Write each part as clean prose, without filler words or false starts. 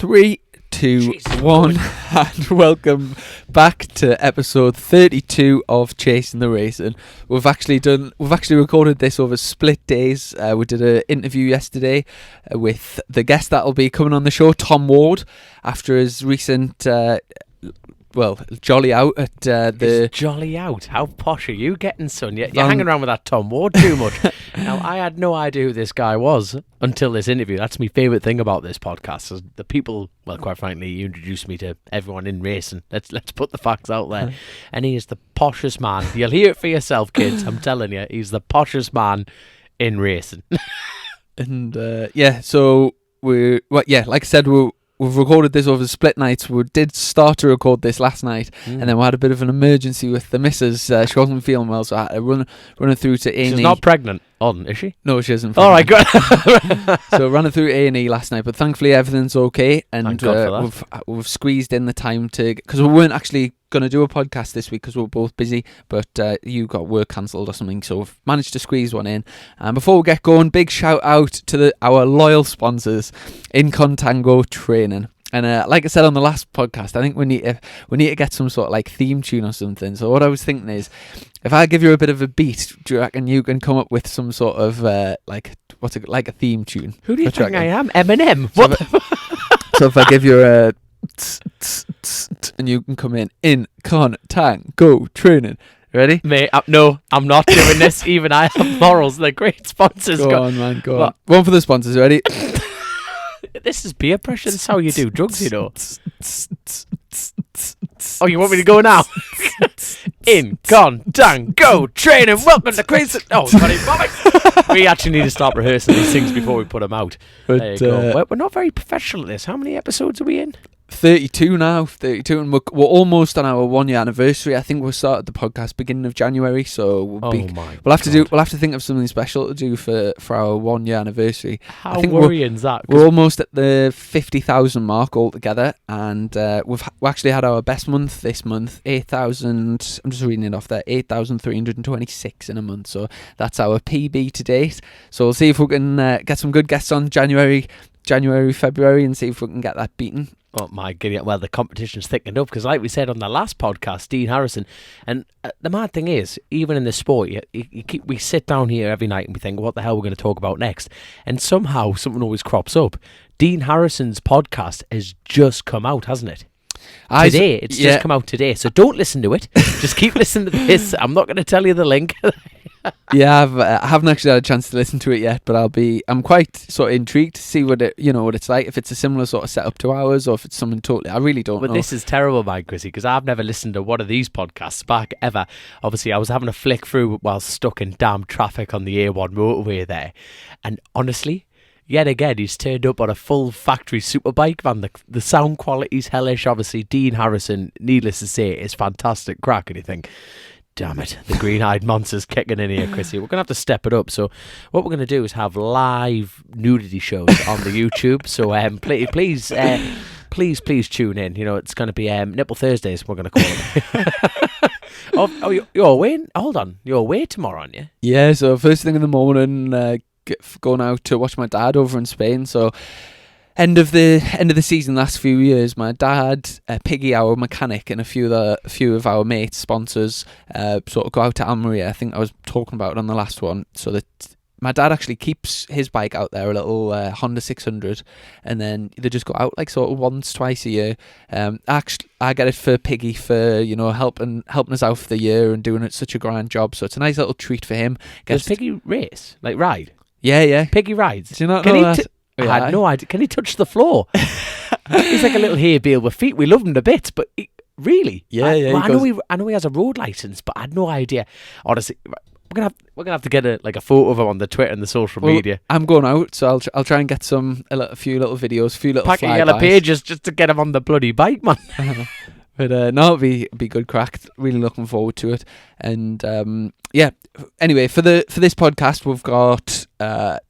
3, 2, 1, and welcome back to episode 32 of Chasin the Racin. We've actually recorded this over split days. We did an interview yesterday with the guest that'll be coming on the show, Tom Ward, after his recent jolly out at the... Jolly out? How posh are you getting, son? You're hanging around with that Tom Ward too much. Now, I had no idea who this guy was until this interview. That's my favourite thing about this podcast. Is the people, well, quite frankly, you introduced me to everyone in racing. Let's put the facts out there. And he is the poshest man. You'll hear it for yourself, kids. I'm telling you, he's the poshest man in racing. And, like I said, we've recorded this over split nights. We did start to record this last night, and then we had a bit of an emergency with the missus. She wasn't feeling well, so I had to run her through to A&E. She's not pregnant, is she? No, she isn't. All right, good. So ran her through A&E last night, but thankfully everything's okay, and Thank God for that. we've squeezed in the time because we weren't actually going to do a podcast this week because we were both busy, but you got work cancelled or something, so we've managed to squeeze one in. And before we get going, big shout out to our loyal sponsors, In Contango Training. And like I said on the last podcast, I think we need to get some sort of like theme tune or something. So what I was thinking is, if I give you a bit of a beat, do you reckon you can come up with some sort of like a theme tune? Who do you think I am? Eminem? So if I give you a and you can come in Contango Training. Ready? Mate, no, I'm not doing this. Even I have morals. They're great sponsors. Go on, man. Go on. One for the sponsors. Ready? This is peer pressure. This is how you do drugs, you know. Oh, you want me to go now? In Contango Training. Welcome to Crazy. Oh, sorry, Bobby. We actually need to start rehearsing these things before we put them out. But, there you go. We're not very professional at this. How many episodes are we in? 32 now, and we're almost on our 1 year anniversary. I think we started the podcast beginning of January, so we'll have to think of something special to do for our 1 year anniversary. How worrying is that? We're almost at the 50,000 mark altogether, and we actually had our best month this month, 8,000. I'm just reading it off there, 8,326 in a month. So that's our PB to date. So we'll see if we can get some good guests on January, February, and see if we can get that beaten. Oh my goodness, well, the competition's thickened up because like we said on the last podcast, Dean Harrison, and the mad thing is, even in the sport, we sit down here every night and we think, what the hell we're going to talk about next? And somehow something always crops up. Dean Harrison's podcast has just come out, hasn't it? It's just come out today, so don't listen to it. Just keep listening to this. I'm not going to tell you the link. Yeah, I haven't actually had a chance to listen to it yet, but I'm quite sort of intrigued to see what it's like, if it's a similar sort of setup to ours or if it's something totally, I really don't know. But this is terrible, Mike, Chrissy, because I've never listened to one of these podcasts back ever. Obviously, I was having a flick through while stuck in damn traffic on the A1 motorway there, and honestly, yet again, he's turned up on a full factory superbike van. The sound quality's hellish. Obviously, Dean Harrison, needless to say, is fantastic crack, and you think, damn it, the green-eyed monster's kicking in here, Chrissy. We're going to have to step it up. So what we're going to do is have live nudity shows on the YouTube. So please tune in. You know, it's going to be Nipple Thursdays, we're going to call it. You're away? Hold on. You're away tomorrow, aren't you? Yeah, so first thing in the morning, going out to watch my dad over in Spain. So end of the season, last few years, my dad, Piggy, our mechanic, and a few of our mates, sponsors, sort of go out to Almeria. I think I was talking about it on the last one. So that my dad actually keeps his bike out there, a little Honda 600, and then they just go out like sort of once, twice a year. Actually, I get it for Piggy for helping us out for the year and doing it such a grand job. So it's a nice little treat for him. Does Piggy race, like ride? Yeah. Piggy rides. Do you not know that? I had no idea. Can he touch the floor? He's like a little hay bale with feet. We love him to bits, but really? Yeah. I know he has a road license, but I had no idea. Honestly, we're gonna have to get a photo of him on the Twitter and the social media. I'm going out, so I'll try and get a few little videos, a few little packet of yellow pages just to get him on the bloody bike, man. But no, it'll be good crack. Really looking forward to it. And anyway, for this podcast, we've got a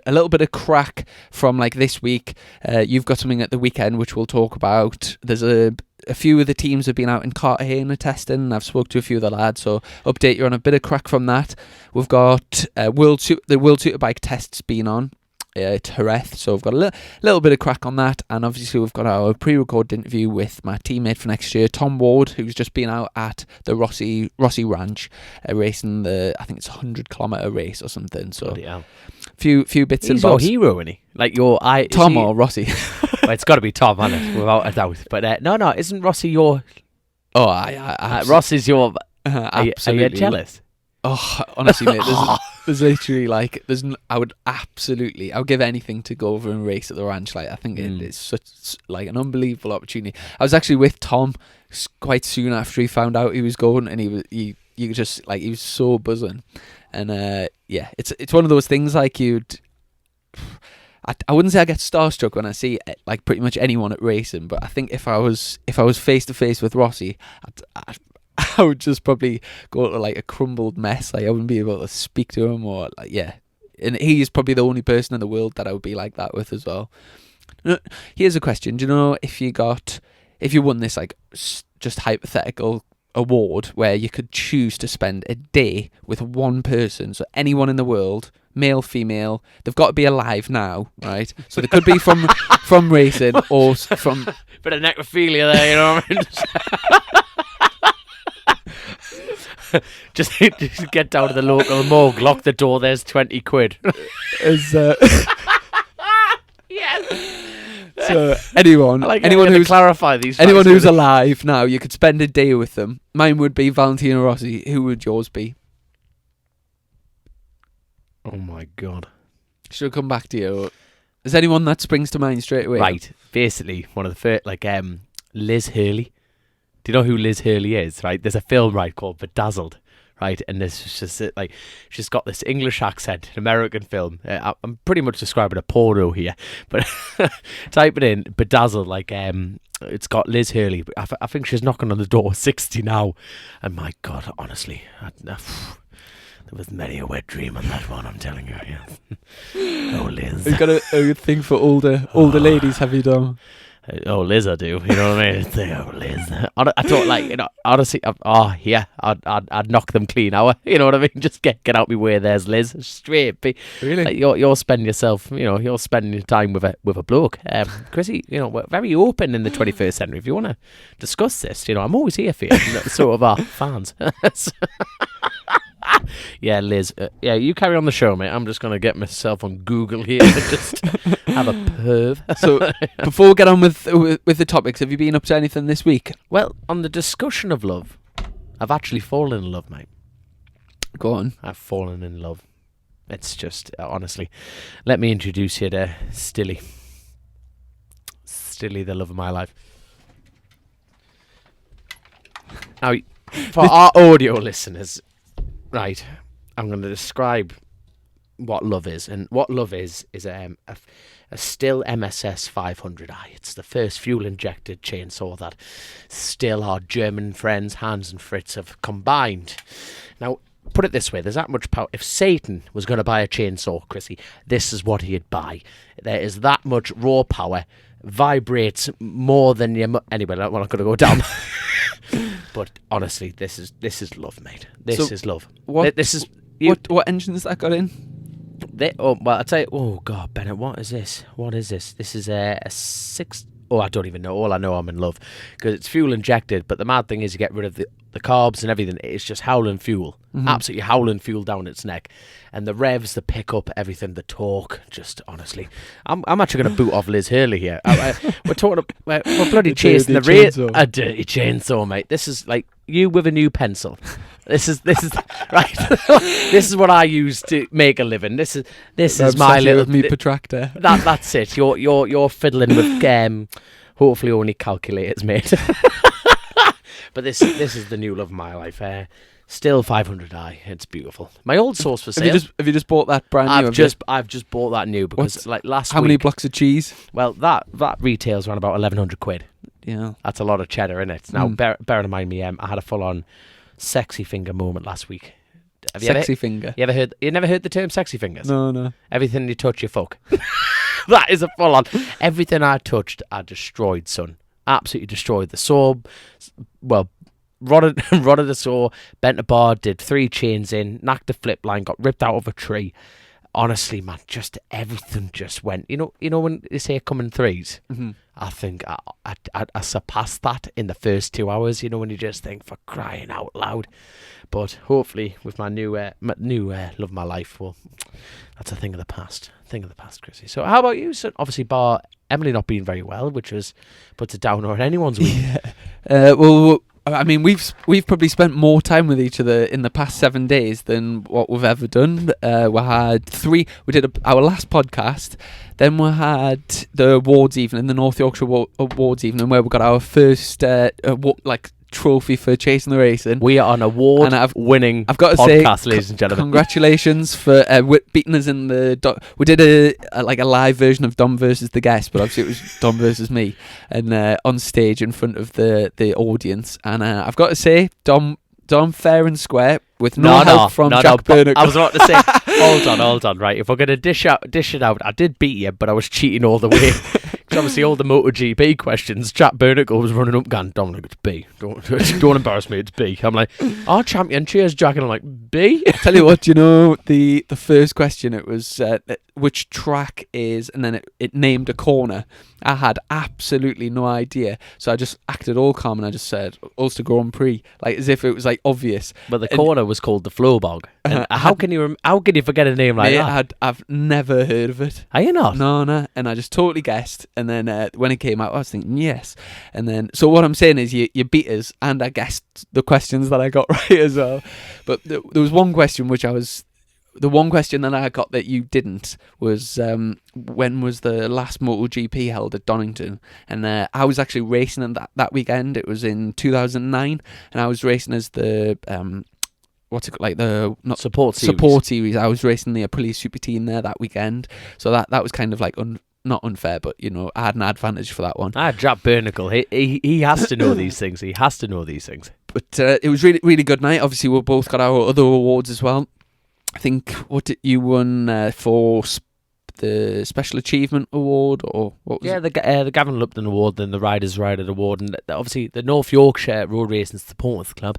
little bit of crack from like this week. You've got something at the weekend which we'll talk about. There's a few of the teams have been out in Cartagena testing. I've spoke to a few of the lads, so update you on a bit of crack from that. We've got the World Superbike tests been on. Jerez. So we've got a little bit of crack on that, and obviously we've got our pre-recorded interview with my teammate for next year, Tom Ward, who's just been out at the Rossi Ranch, racing I think it's a 100-kilometre race or something. So few bits and bobs. He's your hero, isn't he? Like Tom or Rossi? Well, it's got to be Tom, hasn't it? Without a doubt. But no, isn't Rossi your? Oh, I Rossi's your. Absolutely. Are you jealous? Oh, honestly, mate, there's literally I would give anything to go over and race at the ranch. Like, I think it's such like an unbelievable opportunity. I was actually with Tom quite soon after he found out he was going, and he was so buzzing, and it's one of those things like I wouldn't say I get starstruck when I see like pretty much anyone at racing, but I think if I was face to face with Rossi, I would just probably go to like a crumbled mess. Like, I wouldn't be able to speak to him, or and he is probably the only person in the world that I would be like that with as well. Here's a question: do you know if you won this like just hypothetical award where you could choose to spend a day with one person, so anyone in the world, male, female, they've got to be alive now, right? So they could be from racing or from bit of necrophilia there, you know what I mean? Just get down to the local morgue, lock the door, there's 20 quid. Yes. So anyone who's clarify these anyone who's alive now, you could spend a day with them. Mine would be Valentino Rossi. Who would yours be? Oh my god. Should I come back to you? Is there anyone that springs to mind straight away? Right. Basically, one of the first, Liz Hurley. Do you know who Liz Hurley is? Right. There's a film called Bedazzled. Right, and this is just she's got this English accent, an American film. I'm pretty much describing a porno here, but type it in, Bedazzled. It's got Liz Hurley. I think she's knocking on the door 60 now, and my God, honestly, there was many a wet dream on that one. I'm telling you. Yeah. Oh, Liz, you've got a good thing for older ladies, have you done? Oh, Liz, I do. You know what I mean? Oh, Liz. I thought, honestly, I'd knock them clean out. You know what I mean? Just get out me way. There's Liz. Straight. Really? Like, you're spending yourself. You're spending your time with a bloke. Chrissy, we're very open in the 21st century. If you want to discuss this, I'm always here for you. Sort of our fans. Yeah, Liz. You carry on the show, mate. I'm just going to get myself on Google here and just have a perv. So, before we get on with the topics, have you been up to anything this week? Well, on the discussion of love, I've actually fallen in love, mate. Go on. I've fallen in love. It's just, honestly, let me introduce you to Stilly. Stilly, the love of my life. Now, for our audio listeners... Right, I'm going to describe what love is. And what love is a Still MSS 500i. It's the first fuel-injected chainsaw that Still our German friends, Hans and Fritz, have combined. Now, put it this way, there's that much power. If Satan was going to buy a chainsaw, Chrissy, this is what he'd buy. There is that much raw power, vibrates more than your... Anyway, I'm not going to go down... But honestly, this is love, mate. This is love. What what engine's that got in? I'll tell you. Oh God, Bennett, what is this? This is a 6. Oh, I don't even know. All I know, I'm in love because it's fuel injected. But the mad thing is, you get rid of the carbs and everything. It's just howling fuel, absolutely howling fuel down its neck, and the revs, the pickup, everything, the torque. Just honestly, I'm actually going to boot off Liz Hurley here. We're talking. We're bloody chasing the race. A dirty chainsaw, mate. This is like you with a new pencil. This is right. This is what I use to make a living. This is my little me protractor. That's it. You're fiddling with hopefully only calculators, mate. But this is the new love of my life. Still 500i. It's beautiful. My old sauce for sale. Have you just bought that brand new? I've just bought that new because last How week, many blocks of cheese? Well, that retails around about 1,100 quid. Yeah, that's a lot of cheddar in it. Now, bearing in mind me, I had a full on sexy finger moment last week. Finger. You never heard the term sexy fingers? No. Everything you touch, you fuck. That is a full on. Everything I touched, I destroyed, son. Absolutely destroyed. The saw, well, rotted the saw, bent a bar, did 3 chains in, knocked the flip line, got ripped out of a tree. honestly, man, just everything just went. You know when they say come in threes. Mm-hmm. I think I surpassed that in the first 2 hours. You know, when you just think, for crying out loud. But hopefully, with my new love of my life, well, that's a thing of the past. Chrissy. So how about you? So obviously, bar Emily not being very well, which puts a downer on anyone's week. Yeah. Well, I mean, we've probably spent more time with each other in the past 7 days than what we've ever done. We had three. We did our last podcast. Then we had the awards evening, the North Yorkshire Awards evening, where we got our first trophy for Chasin the Racing. We are an award-winning podcast, ladies and gentlemen. Congratulations for beating us in the. We did a live version of Dom versus the guest, but obviously it was Dom versus me, and on stage in front of the audience. And I've got to say, Dom fair and square with no help from Jack Burnick. I was about to say, hold on, right? If we're gonna dish it out, I did beat you, but I was cheating all the way. Because obviously all the MotoGP questions, Jack Burnick was running up, going, Dominic, it's B. Don't embarrass me, it's B. I'm like, champion, cheers, Jack. And I'm like, B? I tell you what, the first question, it was which track is, and then it named a corner. I had absolutely no idea. So I just acted all calm and I just said, Ulster Grand Prix, like as if it was like obvious. But the corner was called the Flowbog. How can you forget a name like that? I've never heard of it. Are you not? No. And I just totally guessed. And then when it came out, I was thinking, yes. And then, so what I'm saying is you beat us, and I guessed the questions that I got right as well. But there was one question the one question that I got that you didn't was when was the last MotoGP held at Donington? And I was actually racing in that weekend. It was in 2009, and I was racing as the support series. I was racing the Aprilia Super Team there that weekend, so that was kind of like not unfair, but I had an advantage for that one. Jack Burnicle, he has to know these things. He has to know these things. But it was really, really good night. Obviously, we both got our other awards as well. I think, what did you won for the Special Achievement Award, or what was it? The Gavin Lupton Award, then the Riders Rider Award, and obviously the North Yorkshire Road Racing Supporters Club.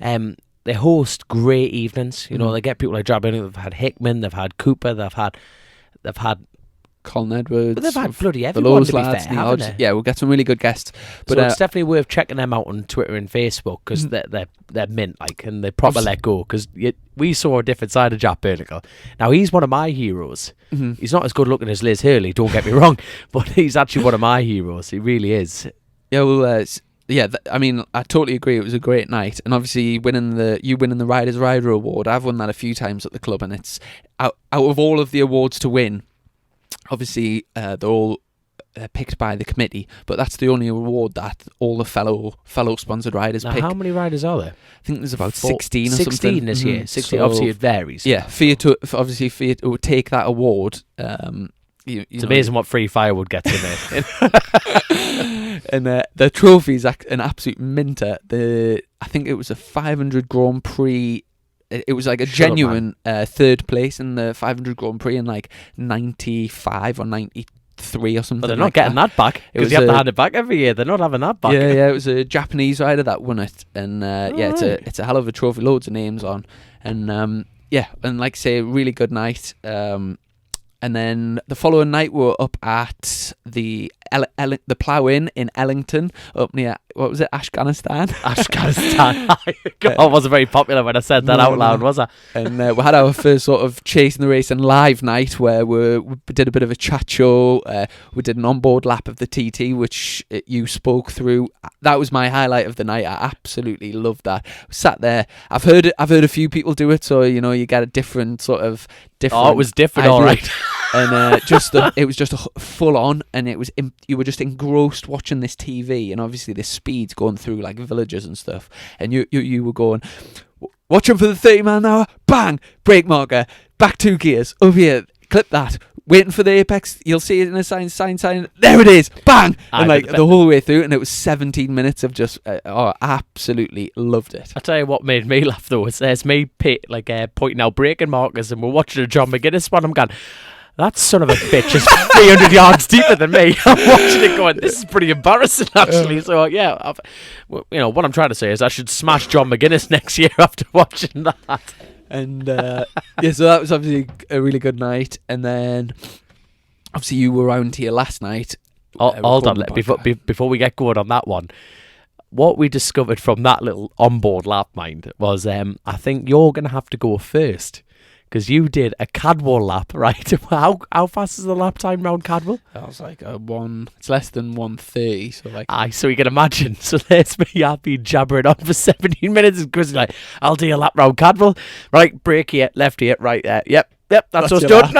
They host great evenings. They get people like Jack Burnicle. They've had Hickman, they've had Cooper, they've had Colin Edwards. But they've had bloody everyone, to be fair, haven't they? Yeah, we'll get some really good guests. But so it's definitely worth checking them out on Twitter and Facebook, because they're mint, and they proper let go. Because we saw a different side of Jack Burnicle. Now, he's one of my heroes. Mm-hmm. He's not as good looking as Liz Hurley, don't get me wrong, but he's actually one of my heroes. He really is. Yeah, well, I mean, I totally agree. It was a great night, and obviously you winning the Riders Rider Award. I've won that a few times at the club, and it's out of all of the awards to win. Obviously, they're all picked by the committee, but that's the only award that all the fellow sponsored riders pick. How many riders are there? I think there's about 16 or something. 16 this year. 16. So, obviously, it varies. Yeah, for you to take that award, it's amazing what free firewood gets in there. And the trophy's an absolute minter. I think it was a 500 Grand Prix. It was like a genuine third place in the 500 Grand Prix in like 95 or 93 or something. But they're not getting that back, because you have to hand it back every year. They're not having that back. Yeah, it was a Japanese rider that won it, and it's a hell of a trophy, loads of names on, and and like I say, really good night. And then the following night, we were up at the Plough Inn in Ellington, up near, what was it, Afghanistan? God, I wasn't very popular when I said that out loud, was I? And we had our first sort of Chasing the Racing live night, where we did a bit of a chat show. We did an onboard lap of the TT, which you spoke through. That was my highlight of the night. I absolutely loved that. Sat there. I've heard a few people do it, so you get a different sort of different. Oh, it was different, all right. And it was just a full on, and you were just engrossed watching this TV, and obviously this speed's going through like villages and stuff, and you were going, watching for the 30 mile an hour, bang, brake marker, back 2 gears, over here, clip that, waiting for the apex, you'll see it in a sign, there it is, bang, and like the whole way through, and it was 17 minutes of just, absolutely loved it. I tell you what made me laugh though, there's me pointing out braking markers, and we're watching a John McGuinness one, I'm going, that son of a bitch is 300 yards deeper than me. I'm watching it going, this is pretty embarrassing, actually. So, what I'm trying to say is I should smash John McGuinness next year after watching that. And yeah, so that was obviously a really good night. And then obviously you were around here last night. Hold on, recording the podcast. before we get going on that one, what we discovered from that little onboard lap, mind, was I think you're going to have to go first. Because you did a Cadwell lap, right? How fast is the lap time round Cadwell? I was like it's less than 1:30, so like Aye, so you can imagine. So there's me, I've been jabbering on for 17 minutes, and Chris is like, I'll do a lap round Cadwell. Right, brake here, left here, right there. Yep, that's us your done.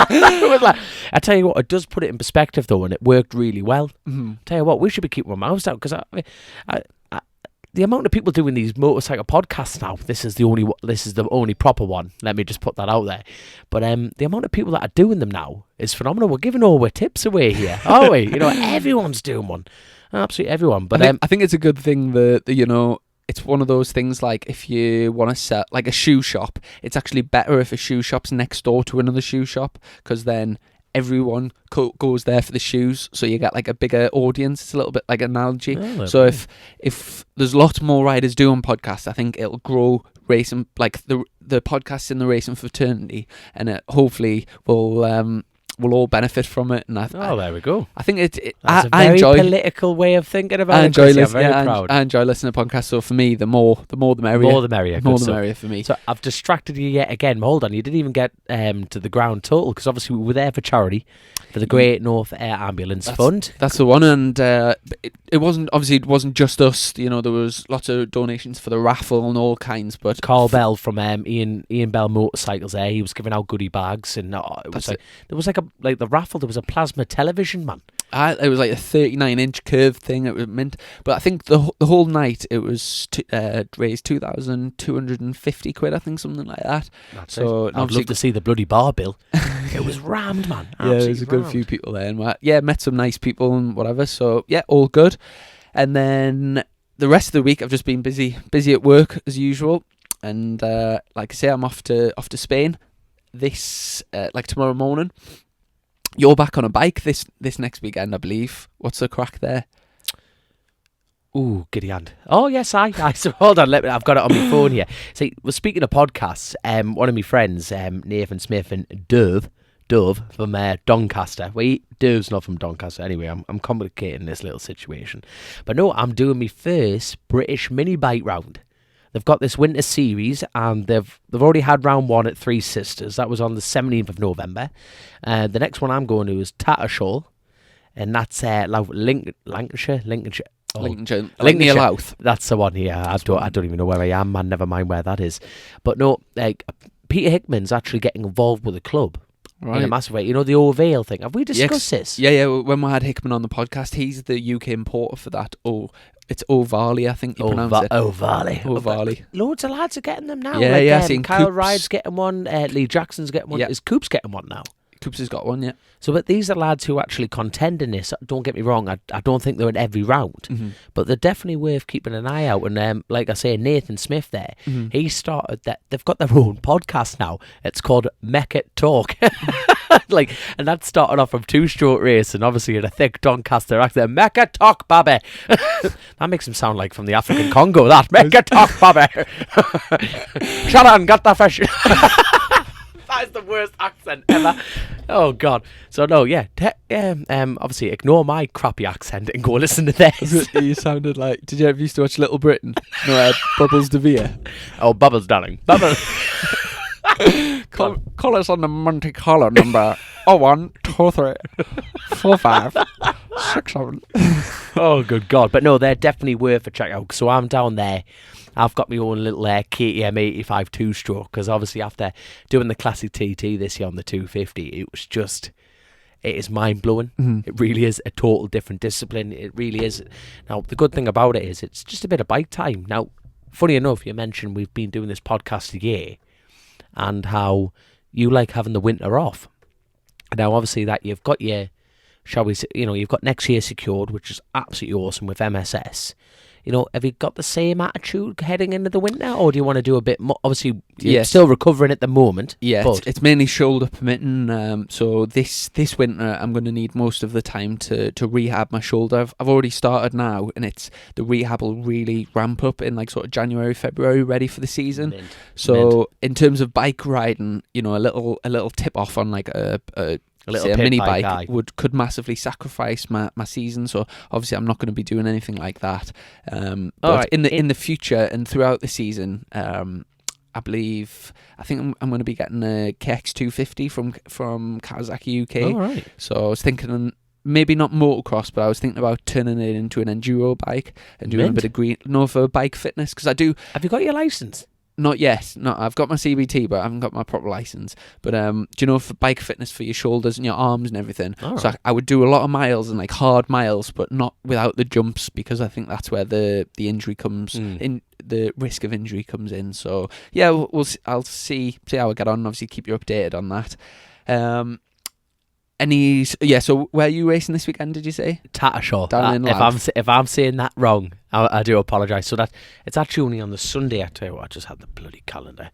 It was like, I tell you what, it does put it in perspective though, and it worked really well. Tell you what, we should be keeping our mouths out, because the amount of people doing these motorcycle podcasts now, this is the only proper one. Let me just put that out there. But the amount of people that are doing them now is phenomenal. We're giving all our tips away here, aren't we? Everyone's doing one. Absolutely everyone. But I think it's a good thing that it's one of those things, like if you want to sell like a shoe shop, it's actually better if a shoe shop's next door to another shoe shop, because then everyone goes there for the shoes, so you get like a bigger audience. It's a little bit like an analogy. So if there's lots more riders doing podcasts, I think it'll grow racing, like the podcasts in the racing fraternity, and it hopefully will all benefit from it. And there we go. I think That's I a very enjoy political way of thinking about I it. enjoy I'm very listening. proud. I enjoy listening to podcasts. So for me, the more the merrier. More the merrier. More Good the stuff. merrier for me. So I've distracted you yet again. Hold on, you didn't even get to the ground total, because obviously we were there for charity, for the Great North Air Ambulance Fund. That's the one, and it wasn't just us. There was lots of donations for the raffle and all kinds. But Carl Bell from Ian Bell Motorcycles there, he was giving out goodie bags, and there was like the raffle. There was a plasma television, man. It was like a 39-inch curved thing. It was mint. But I think the whole night it was raised 2,250 quid. I think, something like that. I'd love to see the bloody bar bill. It was rammed, man. Yeah, there's a good few people there, and met some nice people and whatever. So yeah, all good. And then the rest of the week I've just been busy at work as usual. And like I say, I'm off to Spain this tomorrow morning. You're back on a bike this next weekend, I believe. What's the crack there? Ooh, giddy hand. Oh, yes, I. So hold on, I've got it on my phone here. See, well, speaking of podcasts, one of my friends, Nathan Smith and Dove from Doncaster. Dove's not from Doncaster. Anyway, I'm complicating this little situation. But no, I'm doing my first British mini bike round. They've got this winter series, and they've already had round one at Three Sisters. That was on the 17th of November. The next one I'm going to is Tattershall, and that's Lancashire. Lincolnshire. Like near Louth. That's the one here. I don't even know where I am, man. Never mind where that is. But no, Peter Hickman's actually getting involved with the club. Right. In a massive way. The O'Vale thing. Have we discussed this? Yeah. When we had Hickman on the podcast, he's the UK importer for that. It's O'Varley, I think you pronounce it. O'Varley. Loads of lads are getting them now. Yeah, I've seen Kyle Coops. Ride's getting one. Lee Jackson's getting one. Yeah. Is Coops getting one now? Coops has got one, yeah. So, but these are lads who actually contend in this. Don't get me wrong, I don't think they're in every round, but they're definitely worth keeping an eye out. And like I say, Nathan Smith there, he started that. They've got their own podcast now. It's called Mech It Talk. And that started off from two-stroke race, and obviously in a thick Doncaster accent. Mech It Talk, baby. That makes him sound like from the African Congo. That Mech It Talk, baby. Shut on, got that fresh. That is the worst accent ever. Oh God. So no, yeah. Obviously, ignore my crappy accent and go listen to this. You sounded like. Did you ever used to watch Little Britain? No, Bubbles DeVere. Oh, Bubbles, darling. Bubbles. Call us on the Monte Carlo number 01 23 45 67. Oh, good God. But no, they're definitely worth a check out. So I'm down there. I've got my own little KTM 85 two-stroke, because obviously after doing the Classic TT this year on the 250, it is mind-blowing. It really is a total different discipline. It really is. Now, the good thing about it is it's just a bit of bike time. Now, funny enough, you mentioned we've been doing this podcast a year, and how you like having the winter off. Now, obviously, that you've got your, shall we say, you've got next year secured, which is absolutely awesome with MSS. have you got the same attitude heading into the winter, or do you want to do a bit more? Obviously, you're Yes. still recovering at the moment. Yeah, but it's mainly shoulder permitting. So this winter, I'm going to need most of the time to rehab my shoulder. I've already started now, and the rehab will really ramp up in like sort of January, February, ready for the season. Mint. So in terms of bike riding, a little tip off on like a little say a pit mini bike, bike aye. could massively sacrifice my season. So obviously I'm not going to be doing anything like that. But Alright, in the future and throughout the season, I think I'm going to be getting a KX250 from Kawasaki UK. All right. So I was thinking maybe not motocross, but I was thinking about turning it into an enduro bike and doing Mint. a bit of green, for bike fitness, because I do. Have you got your license? Not yet. No, I've got my CBT, but I haven't got my proper license. But do you know, for bike fitness for your shoulders and your arms and everything? All So right. I would do a lot of miles and like hard miles, but not without the jumps, because I think that's where the injury comes in. The risk of injury comes in. So yeah, I'll see how I get on. Obviously, keep you updated on that. So where are you racing this weekend? Did you say? Tattershaw. Down in If I'm saying that wrong, I do apologise. So it's actually only on the Sunday. I tell you what, I just had the bloody calendar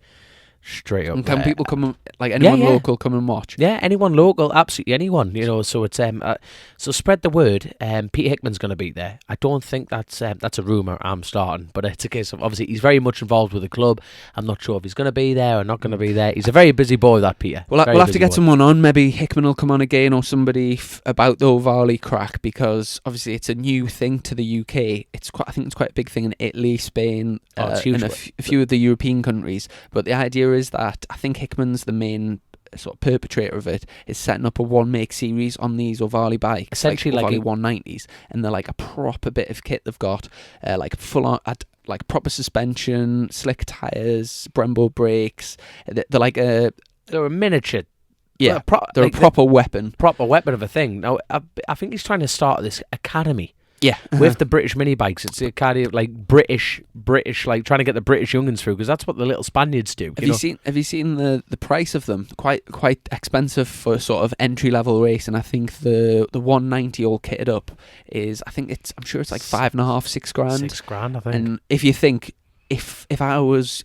straight up. And can there. people come and, like anyone Yeah. local come and watch? Yeah, anyone local, absolutely anyone. So it's so spread the word. Pete Hickman's going to be there. I don't think that's a rumor I'm starting, but it's a case of obviously he's very much involved with the club. I'm not sure if he's going to be there or not going to be there. He's a very busy boy, that Peter. Well, Very we'll have to busy get boy. someone on. Maybe Hickman will come on again, or somebody about the O'Varley crack, because obviously it's a new thing to the UK. I think it's quite a big thing in Italy, Spain, It's huge. and a few of the European countries. But the idea is that I think Hickman's the main sort of perpetrator of it, is setting up a one make series on these O'Varley bikes, Essentially like like O'Varley 190s, and they're like a proper bit of kit they've got, like full on. Like proper suspension, slick tyres, Brembo brakes. They're like a miniature. yeah. They're like a proper weapon. proper weapon of a thing. Now, I think he's trying to start this academy Yeah, with the British mini bikes. It's the academy of like British, like trying to get the British youngins through, because that's what the little Spaniards do. Have you seen the price of them? Quite expensive for sort of entry level race, and I think the 190 all kitted up is, I'm sure it's like $5.5, $6 grand. $6,000, I think. And if you think if I was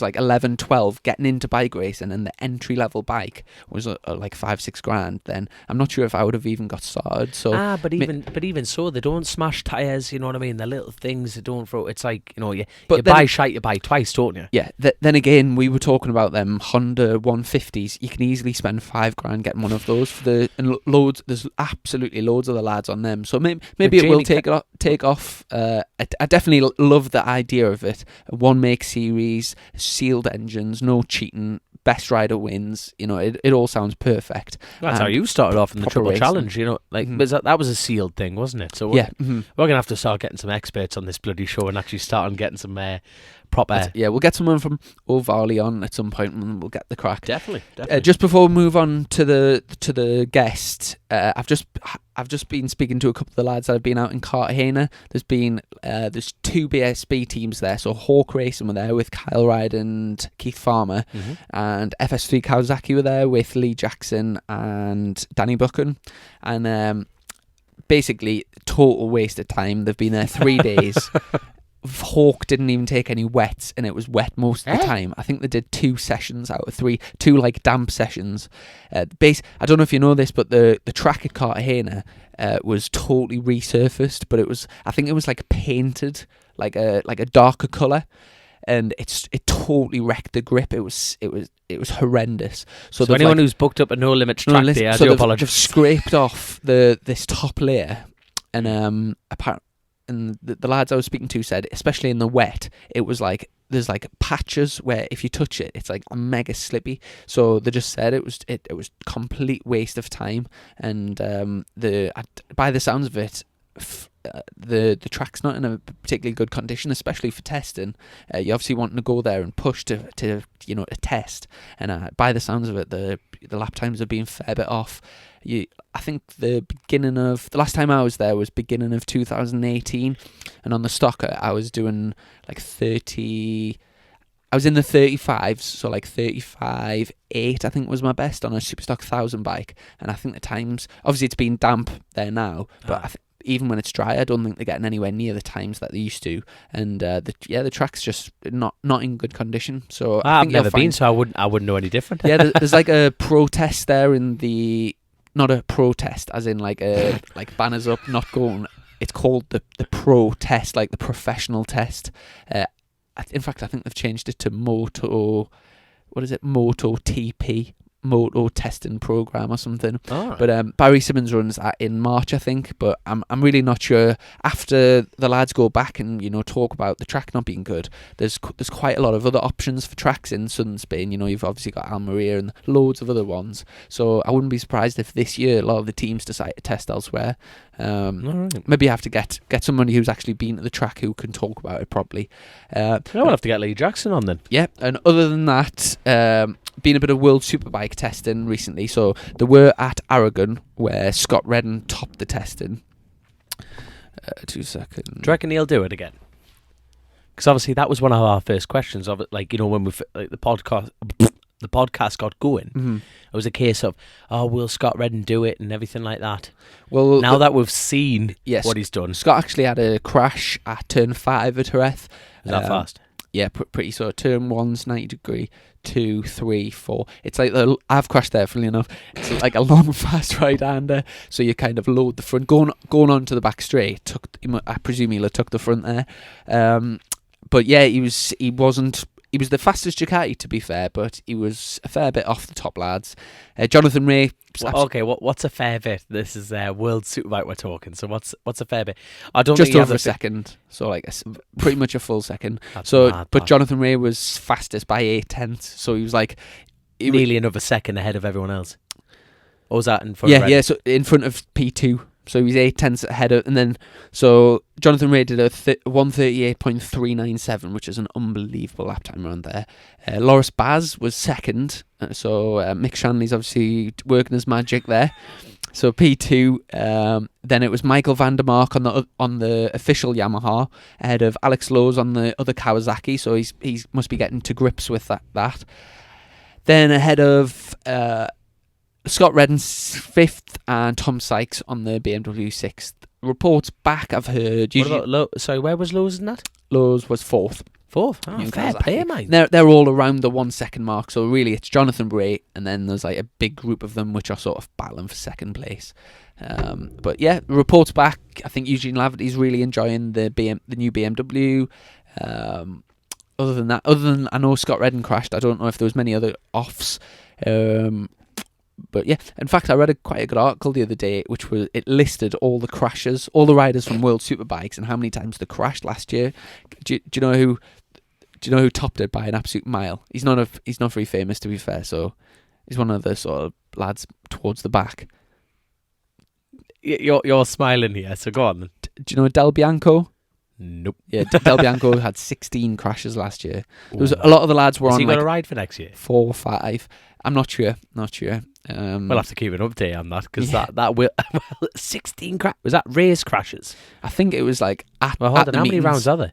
like 11, 12 getting into bike racing, and the entry level bike was like $5-6 grand, then I'm not sure if I would have even got started. So but even so, they don't smash tires. You know what I mean? The little things they don't throw. It's like, you But buy shite, you buy twice, don't you? yeah, then again, we were talking about them Honda 150s. You can easily spend $5 grand getting one of those and loads. There's absolutely loads of the lads on them. So maybe it will take off. I definitely love the idea of it. A one make series, sealed engines, no cheating. Best rider wins. It all sounds perfect. That's how you started off in the proper Triple racing. Challenge. That was a sealed thing, wasn't it? So Yeah. we're gonna have to start getting some experts on this bloody show and actually start getting some proper. Yeah, we'll get someone from O'Varley on at some point, and we'll get the crack. Definitely. Just before we move on to the guest, I've just been speaking to a couple of the lads that have been out in Cartagena. There's two BSB teams there. So Hawk Racing were there with Kyle Ryde and Keith Farmer, and FS3 Kawasaki were there with Lee Jackson and Danny Buchan, and basically total waste of time. They've been there 3 days. Hawk didn't even take any wets, and it was wet most of the time. I think they did 2 sessions out of 3, 2 like damp sessions. I don't know if you know this, but the track at Cartagena was totally resurfaced, but I think it was like painted like a darker colour, and it totally wrecked the grip. It was horrendous. So anyone who's booked up a no limits track there, I do apologise. They've scraped off this top layer, and apparently. And the lads I was speaking to said, especially in the wet, it was like there's like patches where if you touch it, it's like mega slippy. So they just said it was complete waste of time. And by the sounds of it, the track's not in a particularly good condition, especially for testing. You obviously want to go there and push to test. And by the sounds of it, the lap times are being a fair bit off. I think the last time I was there was beginning of 2018, and on the stocker I was doing like 30. I was in the 35s, so like 35.8 I think was my best on a Superstock 1000 bike, and I think the times, obviously it's been damp there now, but even when it's dry, I don't think they're getting anywhere near the times that they used to. And the track's just not in good condition. So I I've think never been, so I wouldn't know any different. Yeah, there's like a protest there in the, not a protest as in like like banners up, not going. It's called the pro test, like the professional test. In fact, I think they've changed it to Moto. What is it? Moto TP. Moto testing program or something. Right. But Barry Simmons runs that in March, I think. But I'm really not sure. After the lads go back and talk about the track not being good, there's quite a lot of other options for tracks in southern Spain. You've obviously got Almeria and loads of other ones. So I wouldn't be surprised if this year a lot of the teams decide to test elsewhere. Right. Maybe you have to get somebody who's actually been at the track who can talk about it properly. We'll have to get Lee Jackson on then. Yeah, and other than that, been a bit of World Superbike testing recently. So they were at Aragon where Scott Redden topped the testing. 2 seconds. Do you reckon he'll do it again? Because obviously that was one of our first questions of it. Like, when we the podcast got going, Mm-hmm. it was a case of, will Scott Redden do it and everything like that. Well, now that we've seen what he's done, Scott actually had a crash at turn 5 at Jerez. Is that fast? Yeah, pretty. So turn 1's 90 degree, 2, 3, 4. It's like I've crashed there, funnily enough. It's like a long, fast right-hander. So you kind of load the front, going onto the back straight. I presume he took the front there. But yeah, he was the fastest Ducati, to be fair, but he was a fair bit off the top lads. Jonathan Ray. What's a fair bit? This is World Superbike we're talking. So what's a fair bit? I don't just think over a second, so like pretty much a full second. But Jonathan Ray was fastest by 8/10, so he was like nearly another second ahead of everyone else. Or was that in front? Yeah, so in front of P2. So he was 8/10 ahead of, and then so Jonathan Ray did a 1:38.397, which is an unbelievable lap time around there. Loris Baz was second, so Mick Shanley's obviously working his magic there. So P2, then it was Michael van der Mark on the official Yamaha ahead of Alex Lowe's on the other Kawasaki. So he must be getting to grips with that. Then ahead of Scott Redden's 5th and Tom Sykes on the BMW 6th. Reports back I've heard. What about where was Lowe's in that? Lowe's was 4th. 4th? Oh, fair play, mate. They're all around the 1 second mark, so really it's Jonathan Ray, and then there's like a big group of them which are sort of battling for second place. But yeah, reports back. I think Eugene Laverty's really enjoying the new BMW. Other than I know Scott Redden crashed. I don't know if there was many other offs. But yeah, in fact, I read quite a good article the other day, it listed all the crashes, all the riders from World Superbikes, and how many times they crashed last year. Do you know who topped it by an absolute mile? He's not very famous, to be fair. So he's one of the sort of lads towards the back. You're smiling here, so go on. Do you know Del Bianco? Nope. Yeah, Del Bianco had 16 crashes last year. There was a lot of the lads were on. Has he got a ride for next year? 4 or 5. I'm not sure. We'll have to keep an update on that because that will 16 was that race crashes? I think it was like at how many rounds are there?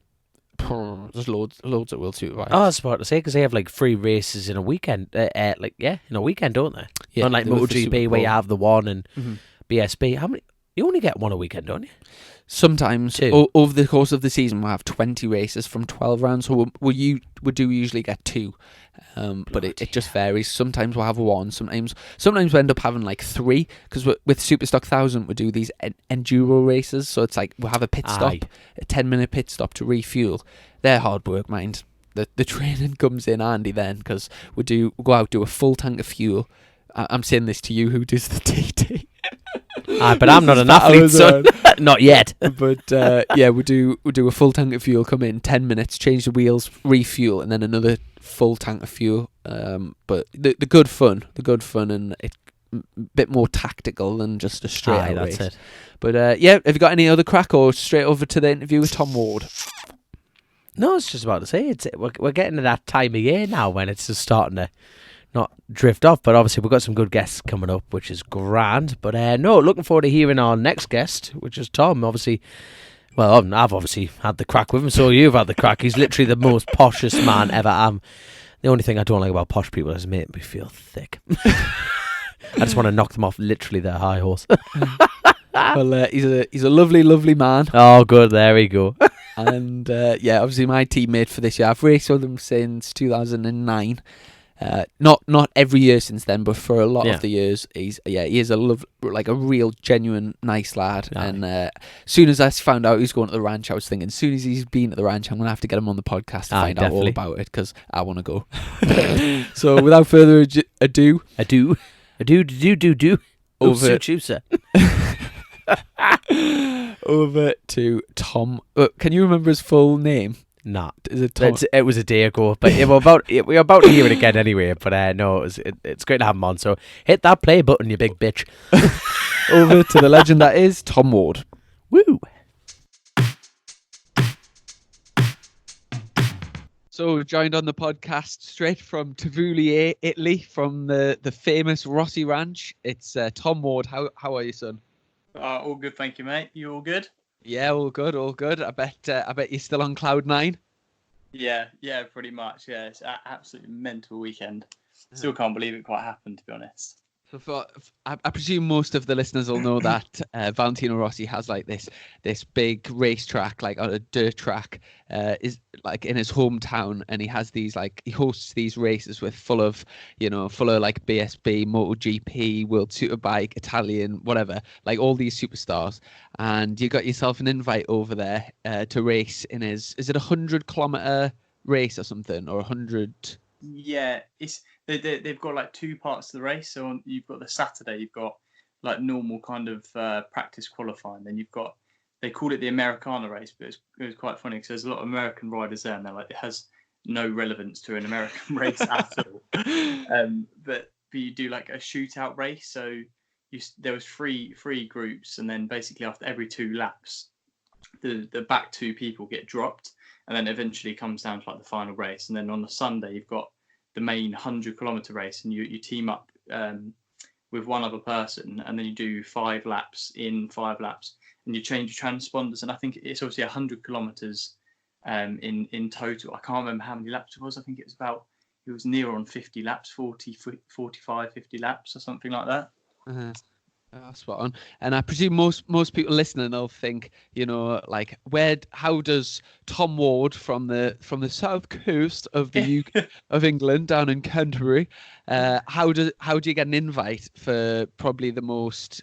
There's loads at World Superbikes. I was about to say because they have like 3 races in a weekend. In a weekend, don't they? Yeah, unlike MotoGP where you have the one and BSB. How many? You only get one a weekend, don't you? Sometimes over the course of the season we'll have 20 races from 12 rounds, so we do usually get 2, but it just varies. Sometimes we'll have 1, sometimes we end up having like 3, because with Superstock 1000 we do these enduro races, so it's like we'll have a pit stop, a 10-minute pit stop to refuel. They're hard work, mind. The training comes in handy then, because we go out, do a full tank of fuel. I'm saying this to you who does the TT. But I'm not an athlete, so not yet. But we do a full tank of fuel, come in 10 minutes, change the wheels, refuel, and then another full tank of fuel. But the good fun, and it's a bit more tactical than just a straight out race. It. But have you got any other crack, or straight over to the interview with Tom Ward? No, I was just about to say we're getting to that time of year now when it's just starting to not drift off, but obviously we've got some good guests coming up, which is grand. But looking forward to hearing our next guest, which is Tom. Obviously, well, I've obviously had the crack with him, so you've had the crack. He's literally the most poshest man ever. The only thing I don't like about posh people is making me feel thick. I just want to knock them off literally their high horse. Well, he's a lovely, lovely man. Oh, good. There we go. And obviously my teammate for this year. I've raced with him since 2009. Not every year since then, but for a lot of the years, he is a real genuine nice lad. Aye. And as soon as I found out he was going to the ranch, I was thinking, as soon as he's been at the ranch, I'm gonna have to get him on the podcast to find out all about it, because I want to go. So without further ado, over over to Tom. Can you remember his full name? Nah, is it Tom? It was a day ago, but we're about to hear it again anyway. But no, it's great to have him on. So hit that play button, you big bitch. Over to the legend that is Tom Ward. Woo! So joined on the podcast straight from Tavullia, Italy, from the famous Rossi Ranch. It's Tom Ward. How are you, son? All good, thank you, mate. You all good? Yeah, all good, all good. I bet you're still on cloud nine. Yeah, pretty much. Yeah, it's an absolutely mental weekend. Still can't believe it quite happened, to be honest. So I presume most of the listeners will know that Valentino Rossi has like this big racetrack, like on a dirt track, is like in his hometown, and he hosts these races full of like BSB, MotoGP, World Superbike, Italian, whatever, like all these superstars. And you got yourself an invite over there to race in is it 100-kilometer race or something, or 100? Yeah, they've got like two parts to the race. So you've got the Saturday, you've got like normal kind of practice qualifying. Then they called it the Americana race, but it was quite funny because there's a lot of American riders there, and they're like, it has no relevance to an American race at all. But you do like a shootout race. So there was three groups, and then basically after every 2 laps, the back 2 people get dropped. And then eventually comes down to like the final race. And then on the Sunday, you've got the main 100-kilometer race, and you team up with one other person, and then you do 5 laps, and you change your transponders. And I think it's obviously 100 kilometers in total. I can't remember how many laps it was. I think it was near on 50 laps, 40, 45, 50 laps or something like that. Uh-huh. Oh, spot on. And I presume most people listening, they'll think, like, how does Tom Ward from the south coast of the UK, of England, down in Canterbury, how do you get an invite for probably the most,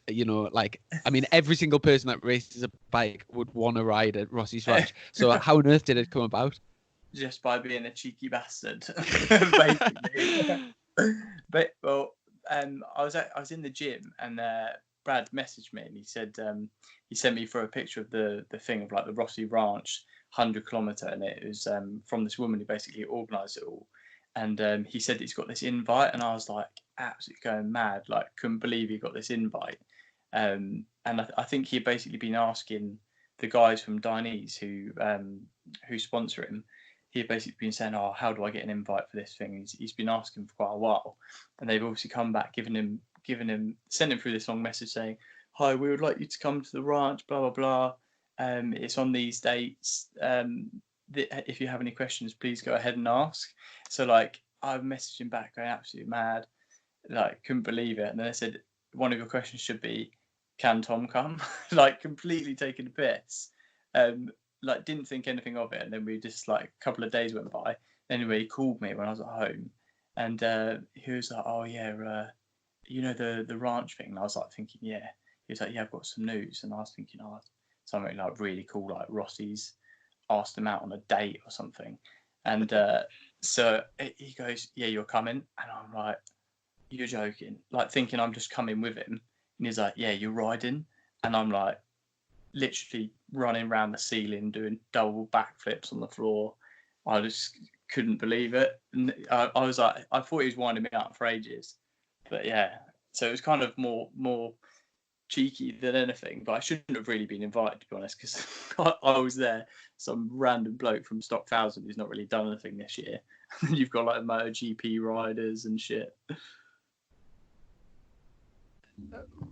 every single person that races a bike would want to ride at Rossi's Ranch. So how on earth did it come about? Just by being a cheeky bastard, basically. But I was in the gym, and Brad messaged me, and he said he sent me for a picture of the thing of like the Rossi Ranch 100-kilometer, and it was from this woman who basically organised it all. And he said he's got this invite, and I was like absolutely going mad, like couldn't believe he got this invite. And I think he'd basically been asking the guys from Dainese who sponsor him. He had basically been saying, "Oh, how do I get an invite for this thing?" He's been asking for quite a while, and they've obviously come back, sent him through this long message saying, "Hi, we would like you to come to the ranch, blah blah blah. It's on these dates. If you have any questions, please go ahead and ask." So like I messaged him back, going absolutely mad, like couldn't believe it. And then they said, "One of your questions should be, can Tom come?" Like completely taking the piss. Like didn't think anything of it, and then we just like a couple of days went by. Anyway, he called me when I was at home, and he was like, "Oh yeah, the ranch thing." And I was like thinking, yeah. He was like, "Yeah, I've got some news," and I was thinking, "Oh, something like really cool, like Rossi's asked him out on a date or something." And so he goes, "Yeah, you're coming," and I'm like, "You're joking?" Like thinking I'm just coming with him, and he's like, "Yeah, you're riding," and I'm like, literally running around the ceiling doing double backflips on the floor. I just couldn't believe it. And I was like, I thought he was winding me up for ages. But yeah, so it was kind of more cheeky than anything. But I shouldn't have really been invited, to be honest, because I was there, some random bloke from Stock 1000 who's not really done anything this year. And you've got like MotoGP riders and shit.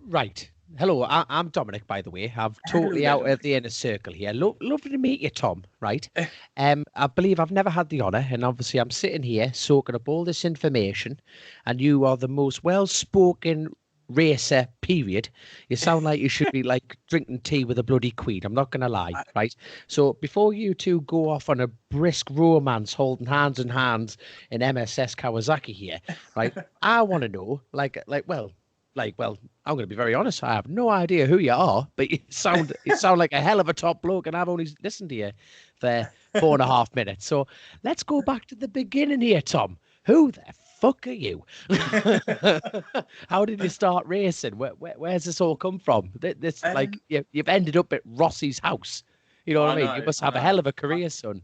Right. Hello, I'm Dominic, by the way. I'm totally out of the inner circle here. Lovely to meet you, Tom, right? I believe I've never had the honour, and obviously I'm sitting here soaking up all this information, and you are the most well-spoken racer, period. You sound like you should be like drinking tea with a bloody queen. I'm not going to lie, right? So before you two go off on a brisk romance, holding hands in hands in MSS Kawasaki here, right? I want to know, well, I'm going to be very honest. I have no idea who you are, but you sound like a hell of a top bloke, and I've only listened to you for 4.5 minutes. So let's go back to the beginning here, Tom. Who the fuck are you? How did you start racing? Where's this all come from? This like you've ended up at Rossi's house. You know what I mean? You must have a hell of a career, son.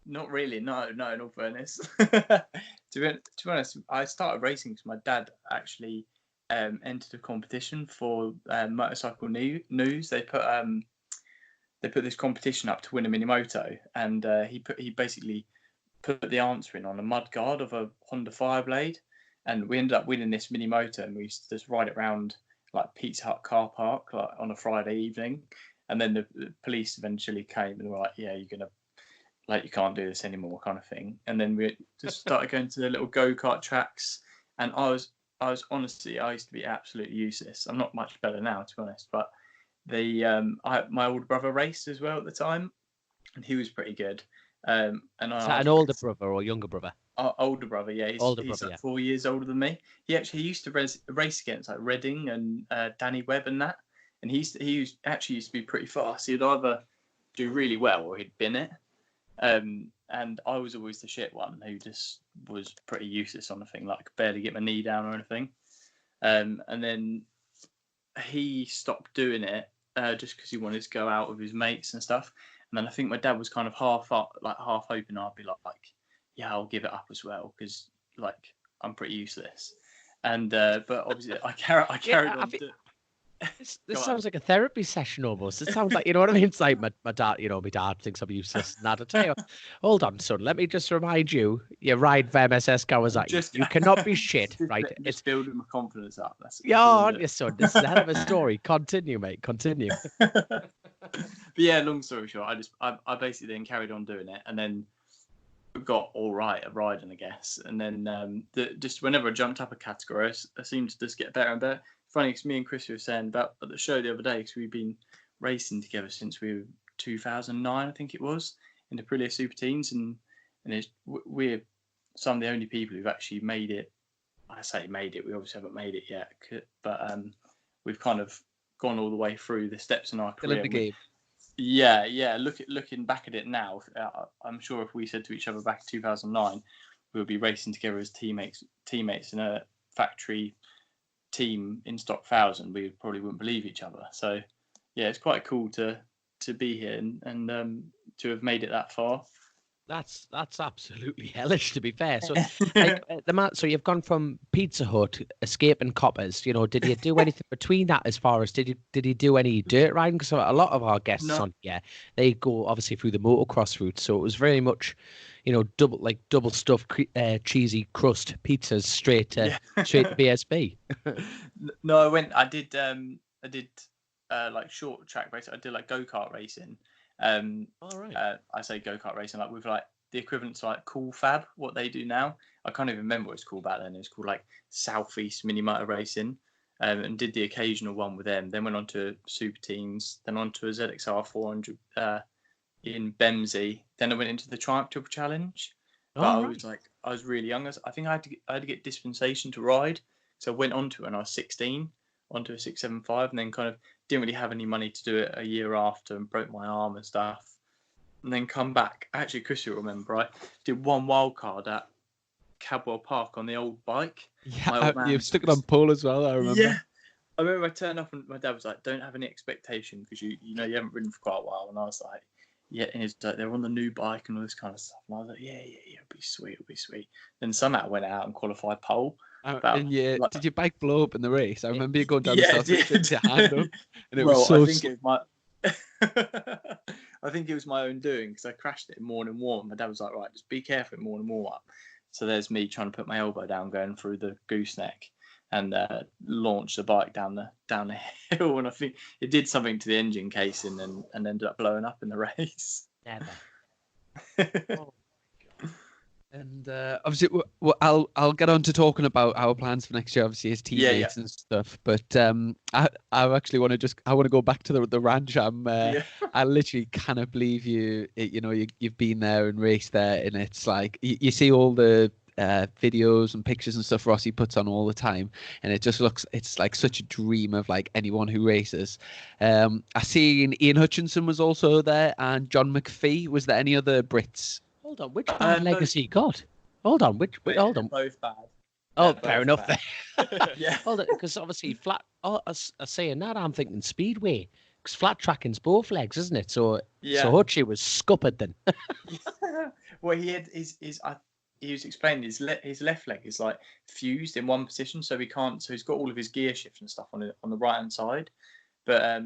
Not really. No. In all fairness, to be honest, I started racing because my dad actually entered a competition for motorcycle news. They put this competition up to win a mini moto, and he basically put the answer in on a mud guard of a Honda Fireblade, and we ended up winning this mini moto, and we used to just ride it around like Pizza Hut car park like on a Friday evening, and then the police eventually came and were like, yeah, you're gonna, like, you can't do this anymore, kind of thing. And then we just started going to the little go-kart tracks, and I was honestly, I used to be absolutely useless. I'm not much better now, to be honest, but my older brother raced as well at the time, and he was pretty good. And Is that an older brother or younger brother? Older brother, yeah. He's like 4 years older than me. He used to race against like Redding and Danny Webb and that. And he used to be pretty fast. He'd either do really well or he'd bin it. And I was always the shit one who just was pretty useless on the thing, like barely get my knee down or anything. And then he stopped doing it just because he wanted to go out with his mates and stuff. And then I think my dad was kind of half open. I'd be like, yeah, I'll give it up as well because like I'm pretty useless. And but obviously I carried on. This sounds like a therapy session almost. It sounds like, you know what I mean? It's like my dad, my dad thinks I'm useless. And I'd tell you, hold on, son, let me just remind you, you ride for MSS Kawasaki. You cannot be shit, right? It's building my confidence up. Yeah, aren't you, son? This is a hell of a story. Continue, mate. Continue. But yeah, long story short, I basically then carried on doing it, and then got all right at riding, I guess. And then just whenever I jumped up a category, I seemed to just get better and better. Funny, because me and Chris were saying about at the show the other day, because we've been racing together since we were 2009, I think it was, in the Aprilia Super Teens, and we're some of the only people who've actually made it. I say made it. We obviously haven't made it yet, but we've kind of gone all the way through the steps in our career. Yeah. Looking back at it now, I'm sure if we said to each other back in 2009, we would be racing together as teammates in a factory team in Stock 1000, we probably wouldn't believe each other. So yeah, it's quite cool to be here and to have made it that far. That's absolutely hellish, to be fair. So, like, so you've gone from Pizza Hut, escaping coppers. Did you do anything between that? As far as did you do any dirt riding? Because a lot of our guests on here, they go obviously through the motocross route. So it was very much, double stuffed cheesy crust pizzas straight to BSB. No, I did like short track racing. I did like go-kart racing. All right. I say go-kart racing like with like the equivalent to like Cool Fab, what they do now. I can't even remember what it's called back then. It was called like Southeast Mini Motor Racing, and did the occasional one with them. Then went on to Super Teens, then on to a ZXR 400 in Bemsey. Then I went into the Triumph Triple Challenge. But I was really young. I think I had to get dispensation to ride, so I went onto it when I was 16, onto a 675, and then kind of didn't really have any money to do it a year after and broke my arm and stuff. And then come back. Actually, Chris, you'll remember, I did one wild card at Cadwell Park on the old bike. Yeah, you've stuck it on pole as well, I remember. Yeah. I remember I turned up and my dad was like, don't have any expectation because you haven't ridden for quite a while. And I was like, yeah. And he's like, they're on the new bike and all this kind of stuff. And I was like, yeah, it'll be sweet. Then somehow I went out and qualified pole. Did your bike blow up in the race? I remember you going down the stairs with your hand up, and it was so. I think it was my own doing because I crashed it in morning warm. My dad was like, right, just be careful in morning warm up. So there's me trying to put my elbow down, going through the gooseneck, and launch the bike down the hill. And I think it did something to the engine casing and ended up blowing up in the race. Never. Oh my And obviously, I'll get on to talking about our plans for next year. Obviously, as Yeah, yeah, teammates and stuff. But I actually want to go back to the ranch. yeah. I literally cannot believe you've been there and raced there, and it's like you see all the videos and pictures and stuff Rossi puts on all the time, and it's like such a dream of like anyone who races. I seen Ian Hutchinson was also there, and John McPhee. Was there any other Brits? Hold on, which bad legacy he got? Hold on, hold on. Both bad. Oh, They're fair both enough bad. there. Yeah. Hold on, because obviously flat. Oh, I saying that I'm thinking speedway, because flat tracking's both legs, isn't it? So Yeah. Hutchie was scuppered then. Well, he had he was explaining his left leg is like fused in one position, so he can't. So he's got all of his gear shifts and stuff on the right hand side, but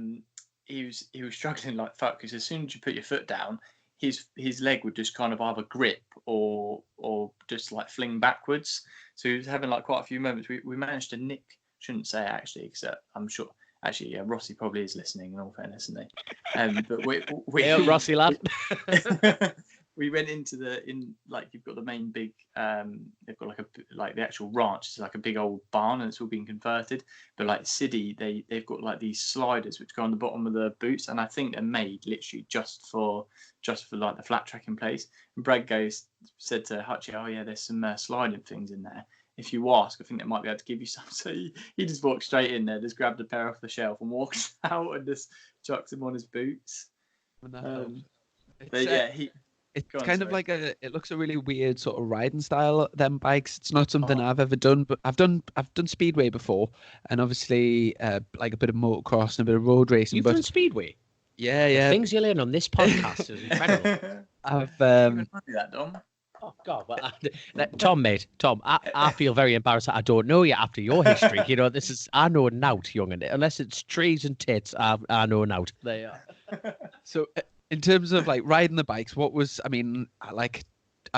he was struggling like fuck because as soon as you put your foot down, his leg would just kind of either grip or just like fling backwards. So he was having like quite a few moments. We managed to nick. Shouldn't say actually, because I'm sure. Actually, yeah, Rossi probably is listening. In all fairness, isn't he? But we Hey up, Rossi lad. we went into like you've got the main big they've got like the actual ranch is like a big old barn and it's all been converted, but like City they've got like these sliders which go on the bottom of the boots, and I think they're made literally just for like the flat tracking place. And Brad said to Hutchie, oh yeah, there's some sliding things in there, if you ask, I think they might be able to give you some. So he just walked straight in there, just grabbed a pair off the shelf and walked out and just chucks them on his boots. But yeah, it's kind of like it looks a really weird sort of riding style, them bikes. It's not something I've ever done, but I've done speedway before, and obviously like a bit of motocross and a bit of road racing. You've done speedway? Yeah, the things you learn on this podcast is incredible. I've even do that, Dom. Oh God! Well, Tom, I feel very embarrassed that I don't know you after your history. You know, I know nout, young, and unless it's trees and tits, I know nout. There you are. So, in terms of like riding the bikes, I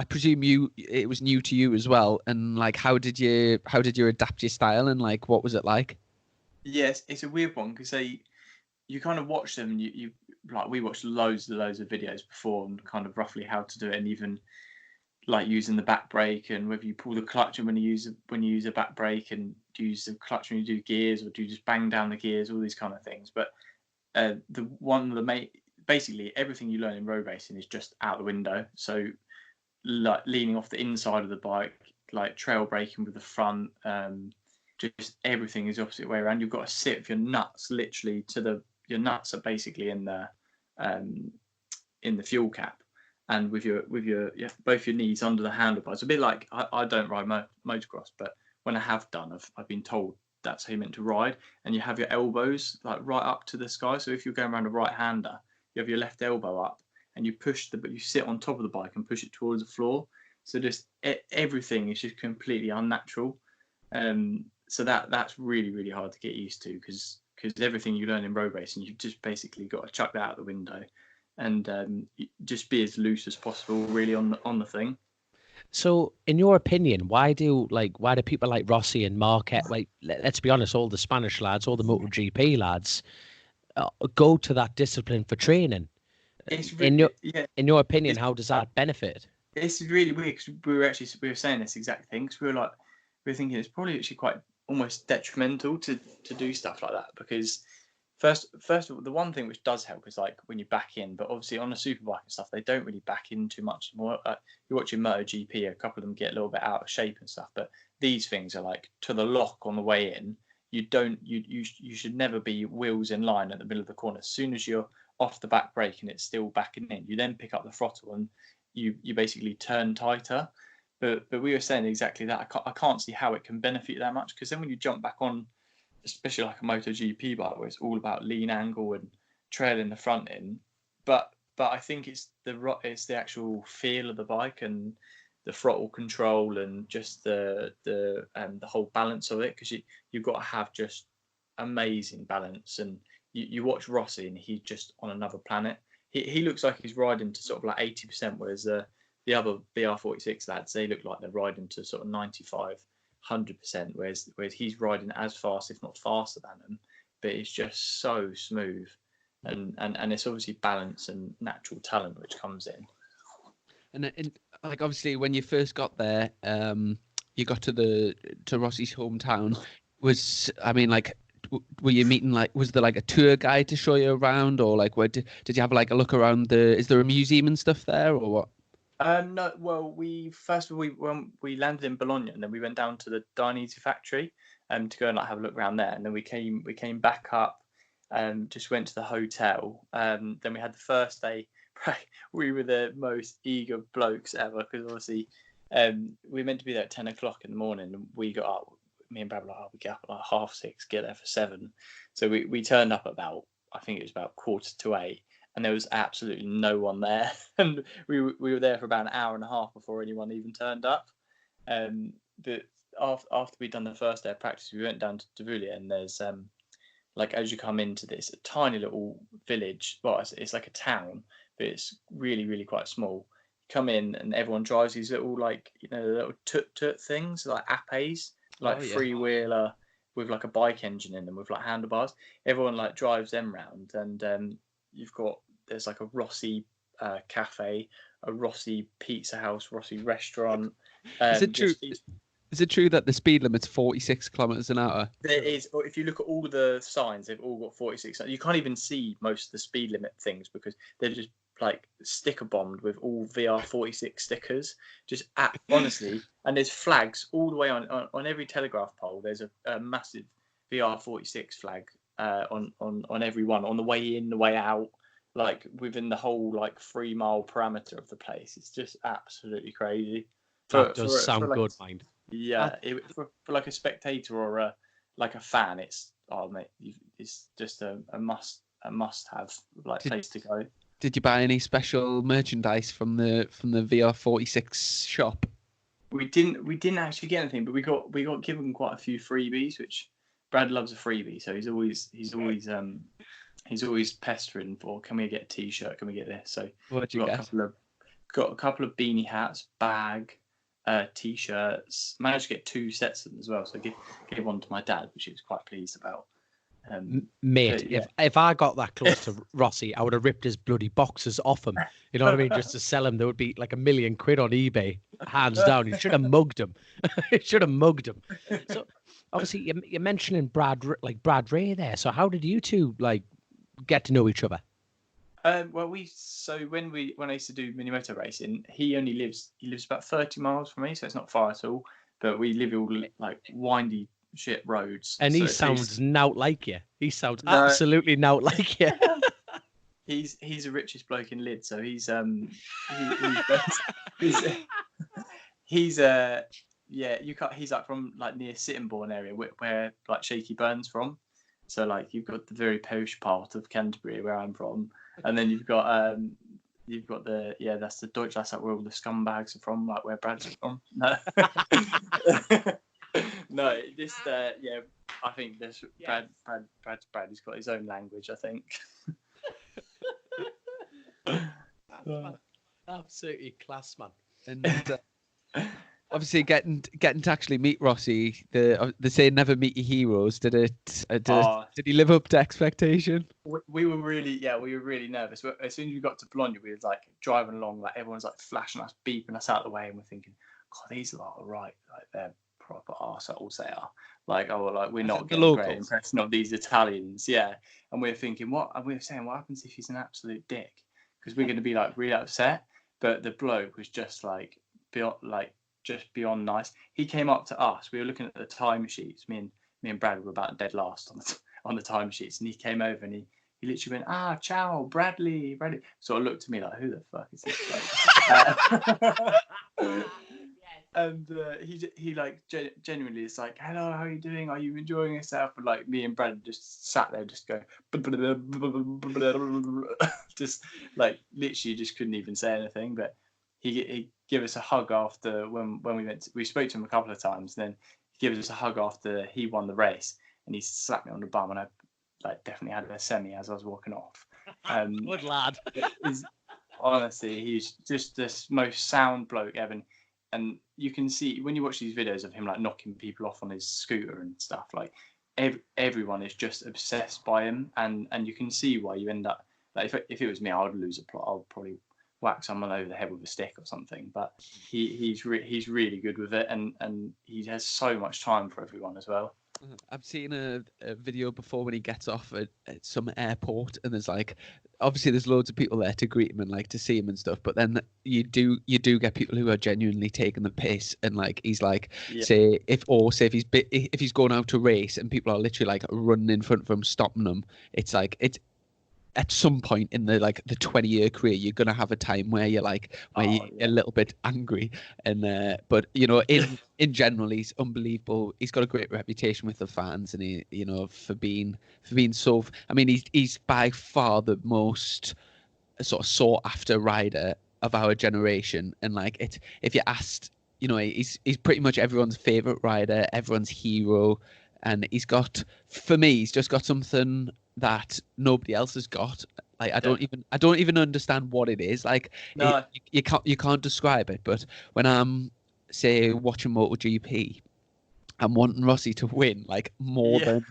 presume it was new to you as well, and like how did you adapt your style, and like what was it like? Yes, it's a weird one because you kind of watch them. You like we watched loads of videos before and kind of roughly how to do it, and even like using the back brake and whether you pull the clutch and when you use a back brake, and do you use the clutch when you do gears, or do you just bang down the gears, all these kind of things. But basically everything you learn in road racing is just out the window. So like leaning off the inside of the bike, like trail braking with the front, just everything is the opposite way around. You've got to sit with your nuts literally your nuts are basically in the fuel cap, and with your both your knees under the handlebars. A bit like I don't ride motocross, but when I have done, I've been told that's how you're meant to ride, and you have your elbows like right up to the sky. So if you're going around a right-hander, you have your left elbow up, and you you sit on top of the bike and push it towards the floor. So just everything is just completely unnatural. So that's really, really hard to get used to because everything you learn in road racing, you've just basically got to chuck that out the window and just be as loose as possible really on the thing. So, in your opinion, why do people like Rossi and Marquette, like let's be honest, all the Spanish lads, all the MotoGP lads, go to that discipline for training? In your opinion, how does that benefit? It's really weird because we were saying this exact thing because we were thinking it's probably actually quite almost detrimental to do stuff like that, because First of all, the one thing which does help is like when you back in, but obviously on a superbike and stuff, they don't really back in too much more. You're watching MotoGP, a couple of them get a little bit out of shape and stuff, but these things are like to the lock on the way in. You should never be wheels in line at the middle of the corner. As soon as you're off the back brake and it's still backing in, you then pick up the throttle and you basically turn tighter. But we were saying exactly that. I can't see how it can benefit you that much, because then when you jump back on, especially like a MotoGP bike where it's all about lean angle and trailing the front in, but I think it's the actual feel of the bike and the throttle control and just the whole balance of it, because you've got to have just amazing balance. And you watch Rossi and he's just on another planet. He looks like he's riding to sort of like 80%, whereas the other VR46 lads, they look like they're riding to sort of 95-100%, whereas he's riding as fast, if not faster than them, but it's just so smooth, and it's obviously balance and natural talent which comes in. And like obviously when you first got there, you got to Rossi's hometown. I mean, like, were you meeting like? Was there like a tour guide to show you around, or like, where did you have like a look around the? Is there a museum and stuff there, or what? No, well, when we landed in Bologna, and then we went down to the Dainese factory, to go and like have a look around there, and then we came back up, just went to the hotel. Then we had the first day. We were the most eager blokes ever because obviously, we were meant to be there at 10 o'clock in the morning, and we got up. Me and Brad were like, oh, we get up at like 6:30, get there for 7. So we turned up about, I think it was about 7:45. And there was absolutely no one there. And we were there for about an hour and a half before anyone even turned up. But after we'd done the first day of practice, we went down to Tavullia, and there's like as you come into this a tiny little village. Well, it's like a town, but it's really, really quite small. You come in, and everyone drives these little, like, little tut things, like apes, like freewheeler with like a bike engine in them with like handlebars. Everyone like drives them round, and there's like a Rossi cafe, a Rossi pizza house, Rossi restaurant. Is it true? Is it true that the speed limit's 46 kilometers an hour? There is. If you look at all the signs, they've all got 46. You can't even see most of the speed limit things because they're just like sticker bombed with all VR46 stickers. Just honestly, and there's flags all the way on every telegraph pole. There's a massive VR46 flag on every one, on the way in, the way out, like within the whole like 3 mile parameter of the place. It's just absolutely crazy. That does sound good, mind. Yeah, for like a spectator or a fan, it's mate, it's just a must have place to go. Did you buy any special merchandise from the VR46 shop? We didn't actually get anything, but we got given quite a few freebies, which Brad loves a freebie, so he's always pestering for, can we get a t-shirt, can we get this? So what you got? Got a couple of beanie hats, bag, t-shirts. Managed to get 2 sets of them as well, so I gave one to my dad, which he was quite pleased about. Mate, yeah. if I got that close to Rossi, I would have ripped his bloody boxes off him. You know what I mean? Just to sell him, there would be like £1 million on eBay, hands down. You should have mugged him. So obviously, you're mentioning Brad Ray there. So how did you two like get to know each other? Well, when I used to do mini motor racing, he lives about 30 miles from me, so it's not far at all. But we live all like windy shit roads. And he sounds nout like you. He sounds absolutely nout like you. He's the richest bloke in Lyd, so he's like from like near Sittingbourne area where like Shaky Burn's from. So like you've got the very posh part of Canterbury where I'm from, and then you've got that's the Deutsch, that's like where all the scumbags are from, like where Brad's from. No. No, I think this Brad. He's got his own language, I think. Absolutely class, man. And obviously, getting to actually meet Rossi, they say never meet your heroes. Did he live up to expectation? We were really nervous. As soon as we got to Bologna, we were like driving along, like everyone's like flashing us, beeping us out of the way, and we're thinking, God, these lot are right, like they're proper arseholes they are. Like, we're not getting a great impression of these Italians, yeah. And we're thinking, what happens if he's an absolute dick? Because we're going to be like really upset. But the bloke was just like beyond nice. He came up to us. We were looking at the time sheets. Me and Brad were about dead last on the time sheets, and he came over and he literally went, ciao, Bradley. Sort of looked at me like, who the fuck is this bloke? And he like genuinely is like, hello, how are you doing? Are you enjoying yourself? And like me and Brad just sat there, just going, just like literally just couldn't even say anything. But he gave us a hug after when we spoke to him a couple of times. And then he gave us a hug after he won the race, and he slapped me on the bum, and I like definitely had a semi as I was walking off. Good lad. Honestly, he's just the most sound bloke ever. And you can see when you watch these videos of him like knocking people off on his scooter and stuff, like everyone is just obsessed by him, and you can see why you end up like if it was me, I would lose a plot. I would probably whack someone over the head with a stick or something. But he's really good with it, and he has so much time for everyone as well. I've seen a video before when he gets off at some airport, and there's like, obviously there's loads of people there to greet him and like to see him and stuff, but then you do get people who are genuinely taking the piss, and like he's like, say if he's going out to race and people are literally like running in front of him, stopping him, it's like it's at some point in the 20-year career, you're gonna have a time where you're like you're a little bit angry, and but in general, he's unbelievable. He's got a great reputation with the fans, and he for being so. I mean, he's by far the most sort of sought after rider of our generation, and like if you asked, he's pretty much everyone's favorite rider, everyone's hero, and he's just got something that nobody else has got. Like I don't even understand what it is. Like no. You can't describe it. But when I'm say watching MotoGP, I'm wanting Rossi to win like more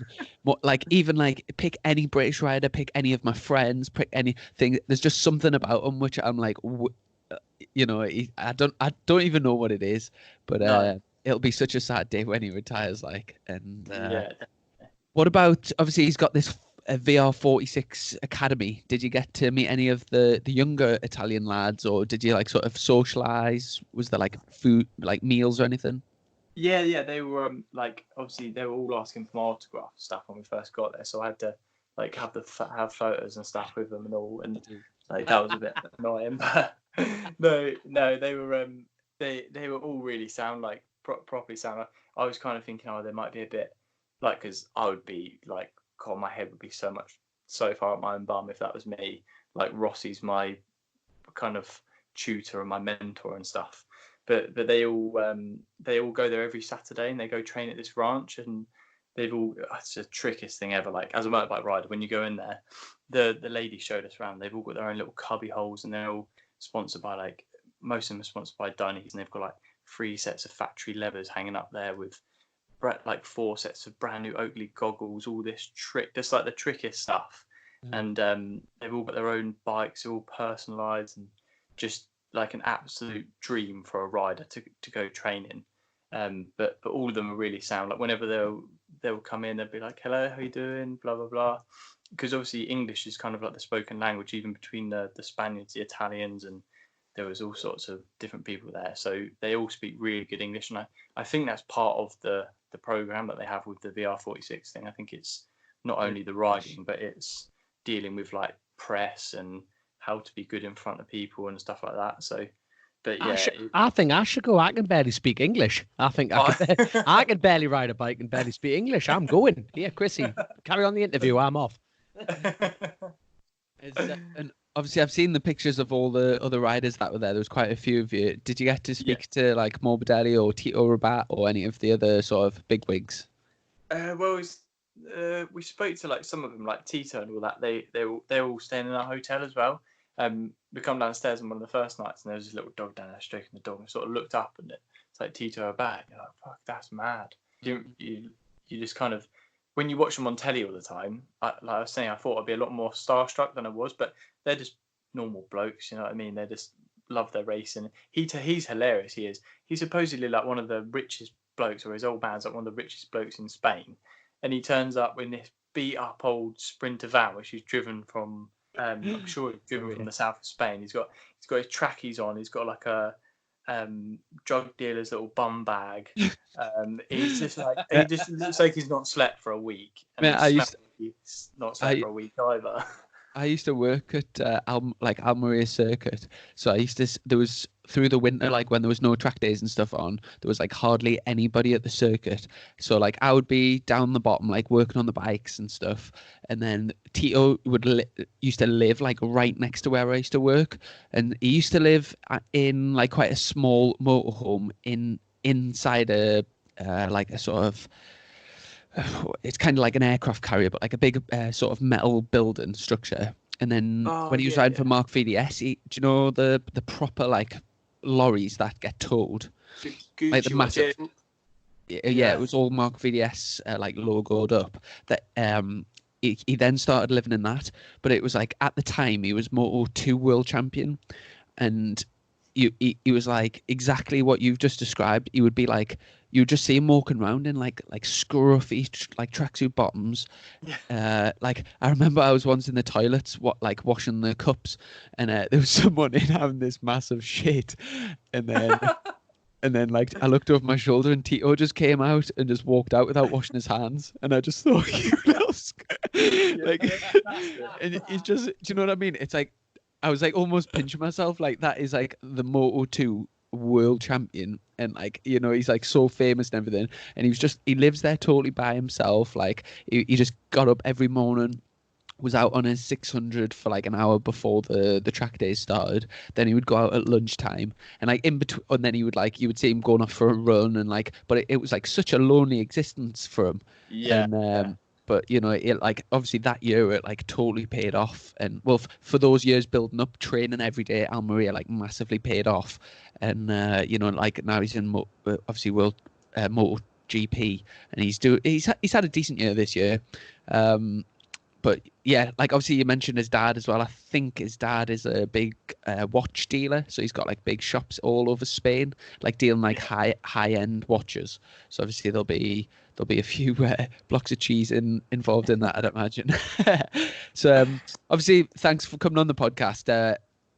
like even like pick any British rider, pick any of my friends, pick anything. There's just something about him which I'm like, I don't even know what it is. But it'll be such a sad day when he retires. Like what about, obviously he's got this VR46 Academy. Did you get to meet any of the younger Italian lads, or did you like sort of socialize? Was there like food, like meals or anything? Yeah, they were like, obviously they were all asking for my autograph stuff when we first got there, so I had to like have photos and stuff with them and all, and like that was a bit annoying. But no, they were they were all really sound, like properly sound. I was kind of thinking, they might be a bit like, because I would be like, God, my head would be so far up my own bum if that was me. Like Rossi's my kind of tutor and my mentor and stuff. But they all go there every Saturday, and they go train at this ranch, and it's the trickiest thing ever. Like as a motorbike rider, when you go in there, the lady showed us around. They've all got their own little cubby holes, and they're all sponsored by, like, most of them are sponsored by Dunnies, and they've got like 3 sets of factory levers hanging up there with like 4 sets of brand new Oakley goggles, all this just like the trickiest stuff. And they've all got their own bikes, they're all personalized, and just like an absolute dream for a rider to go training. But all of them are really sound. Like whenever they'll come in, they'll be like, hello, how you doing, blah blah blah, because obviously English is kind of like the spoken language, even between the Spaniards, the Italians, and there was all sorts of different people there, so they all speak really good English. And I think that's part of the program that they have with the VR46 thing. I think it's not only the riding, but it's dealing with like press and how to be good in front of people and stuff like that. So, but yeah, I think I should go. I can barely speak English. I think I can barely ride a bike and barely speak English. I'm going. Yeah, Chrissy, carry on the interview. I'm off. And obviously, I've seen the pictures of all the other riders that were there. There was quite a few of you. Did you get to speak to like Morbidelli or Tito Rabat or any of the other sort of big wigs? Well, we spoke to like some of them, like Tito and all that. They're all staying in our hotel as well. We come downstairs on one of the first nights, and there was this little dog down there stroking the dog, and sort of looked up, and it's like Tito Rabat. You're like, fuck, that's mad. You just kind of, when you watch them on telly all the time, like I was saying, I thought I'd be a lot more starstruck than I was, but they're just normal blokes, you know what I mean? They just love their racing. He's hilarious. He's supposedly like one of the richest blokes, or his old man's like one of the richest blokes in Spain, and he turns up in this beat up old Sprinter van, which he's driven from. I'm sure he's driven from the south of Spain. He's got his trackies on. He's got like a drug dealer's little bum bag. He's just like, he just looks like he's not slept for a week. And he's not slept for a week either. I used to work at Almeria Circuit, so there was through the winter, like when there was no track days and stuff on, there was like hardly anybody at the circuit. So like I would be down the bottom, like working on the bikes and stuff, and then Tito used to live like right next to where I used to work, and he used to live in like quite a small motorhome inside a like a sort of. It's kind of like an aircraft carrier, but like a big sort of metal building structure. And then when he was riding for Mark VDS, do you know the proper like lorries that get towed? Gucci, like the massive. It was all Mark VDS like logoed up. That he then started living in that, but it was like at the time he was Moto2 world champion. and he was like exactly what you've just described. He would be like, you would just see him walking around in like scruffy like tracksuit bottoms. Like I remember I was once in the toilets, washing the cups, and there was someone in having this massive shit, and then like I looked over my shoulder and Tito just came out and just walked out without washing his hands, and I just thought, you know, like, and it's just, do you know what I mean? It's like I was like almost pinching myself, like that is like the Moto2 world champion, and like, you know, he's like so famous and everything, and he lives there totally by himself. Like he just got up every morning, was out on his 600 for like an hour before the track days started. Then he would go out at lunchtime, and like in between, and then you would see him going off for a run, and like, but it was like such a lonely existence for him. Yeah. And but you know, it like obviously that year it like totally paid off, and well, for those years building up, training every day at Almeria like massively paid off, and you know, like now he's in obviously world Moto GP, and he's had a decent year this year. But yeah, like obviously you mentioned his dad as well. I think his dad is a big watch dealer, so he's got like big shops all over Spain, like dealing like high end watches. So obviously there'll be a few blocks of cheese involved in that, I'd imagine. So obviously, thanks for coming on the podcast.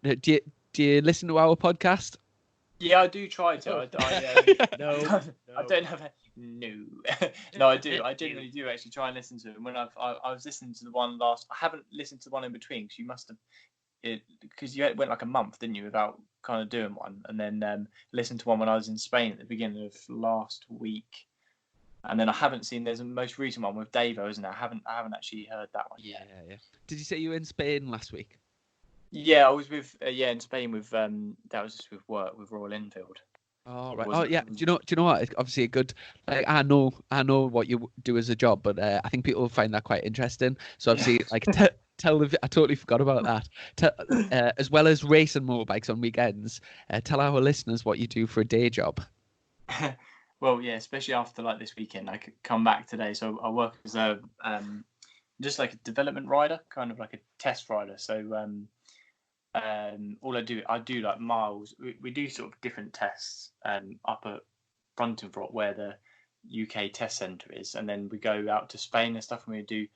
Do you listen to our podcast? Yeah, I do try to. No. I don't have a no. No, I do. I genuinely do actually try and listen to them. When I was listening to the one last, I haven't listened to the one in between because you must have, because you went like a month, didn't you, without kind of doing one, and then listened to one when I was in Spain at the beginning of last week, and then I haven't seen. There's a most recent one with Davo, isn't there? I haven't actually heard that one yet. Yeah. Did you say you were in Spain last week? Yeah, I was with in Spain with that was just with work with Royal Enfield. Oh right. Oh yeah. Do you know what? It's obviously a good. Like I know what you do as a job, but I think people will find that quite interesting. So obviously, like tell the. I totally forgot about that. As well as racing motorbikes on weekends, tell our listeners what you do for a day job. Well, yeah, especially after like this weekend, I could come back today. So I work as a just like a development rider, kind of like a test rider. So all I do like miles. We do sort of different tests up at Bruntonfront where the UK test centre is, and then we go out to Spain and stuff, and we do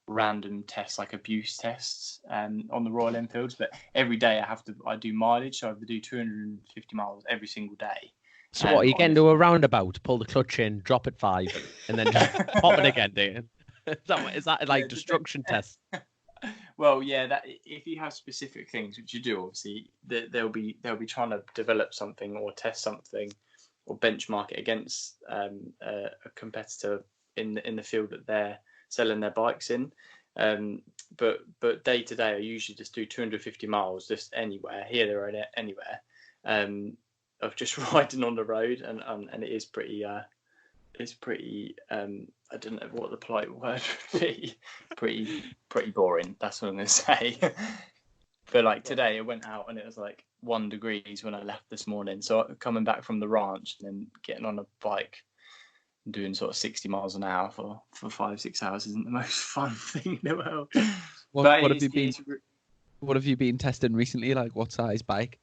random tests like abuse tests on the Royal Enfields. But every day I do mileage, so I have to do 250 miles every single day. So what, are you getting to a roundabout, pull the clutch in, drop it 5, and then just pop it again, do you? Is that like destruction test? Well, yeah. That if you have specific things, which you do, obviously, they'll be trying to develop something or test something or benchmark it against a competitor in the field that they're selling their bikes in. But day to day, I usually just do 250 miles, just anywhere, here, there, and anywhere, of just riding on the road, and it is pretty. It's pretty. I don't know what the polite word would be. Pretty boring. That's what I'm gonna say. But like today, I went out and it was like 1 degree when I left this morning. So coming back from the ranch and then getting on a bike, and doing sort of 60 miles an hour for 5-6 hours isn't the most fun thing in the world. What have you been testing recently? Like what size bike?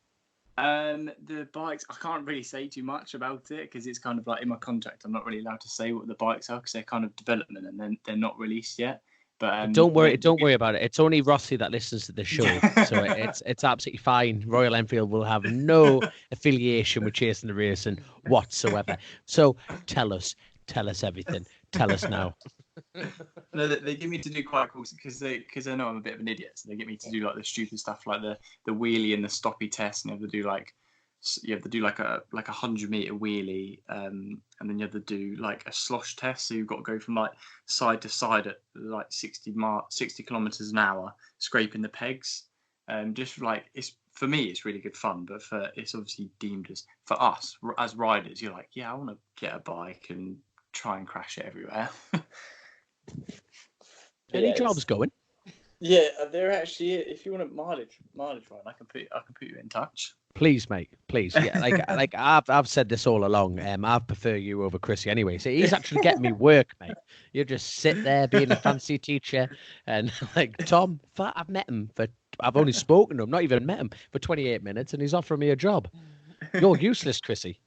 The bikes, I can't really say too much about it because it's kind of like in my contract. I'm not really allowed to say what the bikes are because they're kind of development and then they're not released yet. But don't worry about it. It's only Rossi that listens to the show, so it's absolutely fine. Royal Enfield will have no affiliation with Chasin the Racing whatsoever. So tell us everything. Tell us now. No, they get me to do quite cool because they know I'm a bit of an idiot, so they get me to do like the stupid stuff like the wheelie and the stoppy test, and you have to do like a 100-meter wheelie, and then you have to do like a slosh test, so you've got to go from like side to side at like 60 kilometers an hour, scraping the pegs. Just like for me it's really good fun, but it's obviously deemed as, for us as riders, you're like, yeah, I want to get a bike and try and crash it everywhere. Any jobs going? Yeah, they're actually. If you want a mileage ride, I can put you in touch. Please, mate. Please. Yeah, like I've said this all along. I prefer you over Chrissy anyway. So he's actually getting me work, mate. You just sit there being a fancy teacher, and like Tom, I've met him for I've only spoken to him, not even met him for 28 minutes, and he's offering me a job. You're useless, Chrissy.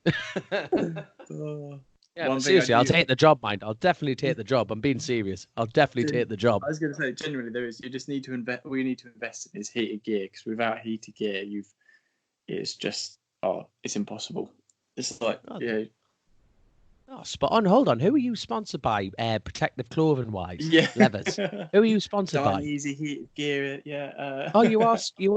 Yeah, One but thing I seriously, I'll do- take the job, mind. I'll definitely take the job. I'm being serious. I'll definitely take the job. I was going to say, generally, you just need to invest. All you need to invest in is heated gear, because without heated gear, it's just it's impossible. It's like Oh, spot on. Hold on. Who are you sponsored by? Protective clothing wise, yeah. Levers. Who are you sponsored by? Easy heated gear, yeah. Oh, you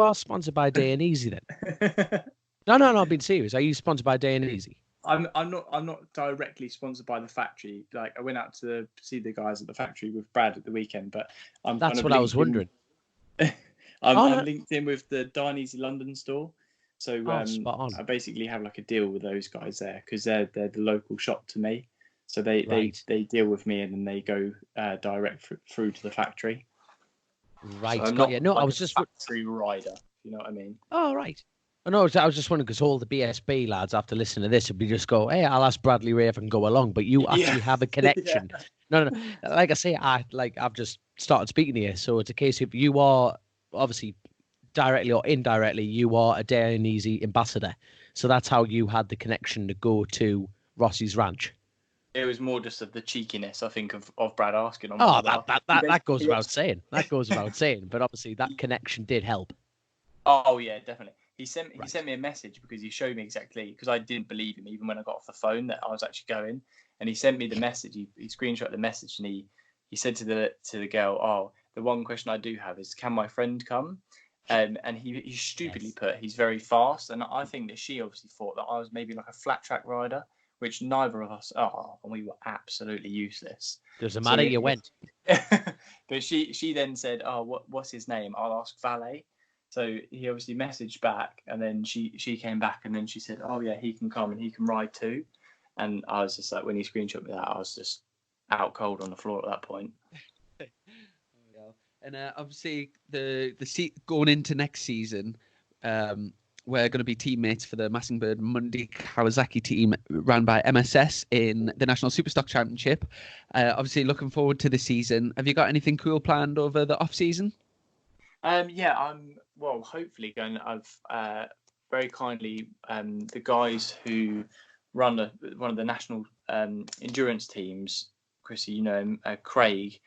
are sponsored by Day and Easy then? No. I'm being serious. Are you sponsored by Day and Easy? I'm not directly sponsored by the factory. Like, I went out to see the guys at the factory with Brad at the weekend, but I'm That's kind of what I was wondering. I'm linked in with the Dine Easy London store, so spot on. I basically have like a deal with those guys there, because they're the local shop to me. So they deal with me, and then they go direct through to the factory. Right, so I'm got not you. No, like I was a just factory rider. You know what I mean? Oh, right. I know. I was just wondering, because all the BSB lads, after listening to this, would be just go, "Hey, I'll ask Bradley Ray if I can go along." But you actually have a connection. No. Like I say, I've just started speaking to you, so it's a case of you are obviously directly or indirectly, you are a Day and Easy ambassador. So that's how you had the connection to go to Rossi's Ranch. It was more just of the cheekiness, I think, of Brad asking on Oh, my behalf. that goes without saying. That goes without saying. But obviously, that connection did help. Oh yeah, definitely. He sent me a message, because he showed me exactly, because I didn't believe him even when I got off the phone that I was actually going, and he sent me the message. He screenshot the message, and he said to the girl, "Oh, the one question I do have is, can my friend come?" And he stupidly put, "He's very fast," and I think that she obviously thought that I was maybe like a flat track rider, which neither of us are, and we were absolutely useless. Doesn't matter. You went. But she then said, "Oh, what's his name? I'll ask Valet." So he obviously messaged back, and then she came back, and then she said, "Oh yeah, he can come and he can ride too." And I was just like, when he screenshot me that, I was just out cold on the floor at that point. And obviously, going into next season, we're going to be teammates for the Massingbird Monday Kawasaki team run by MSS in the National Superstock Championship. Obviously, looking forward to the season. Have you got anything cool planned over the off season? Yeah, I'm hopefully going. I've very kindly the guys who run one of the national endurance teams, Chrissy, you know him, Craig,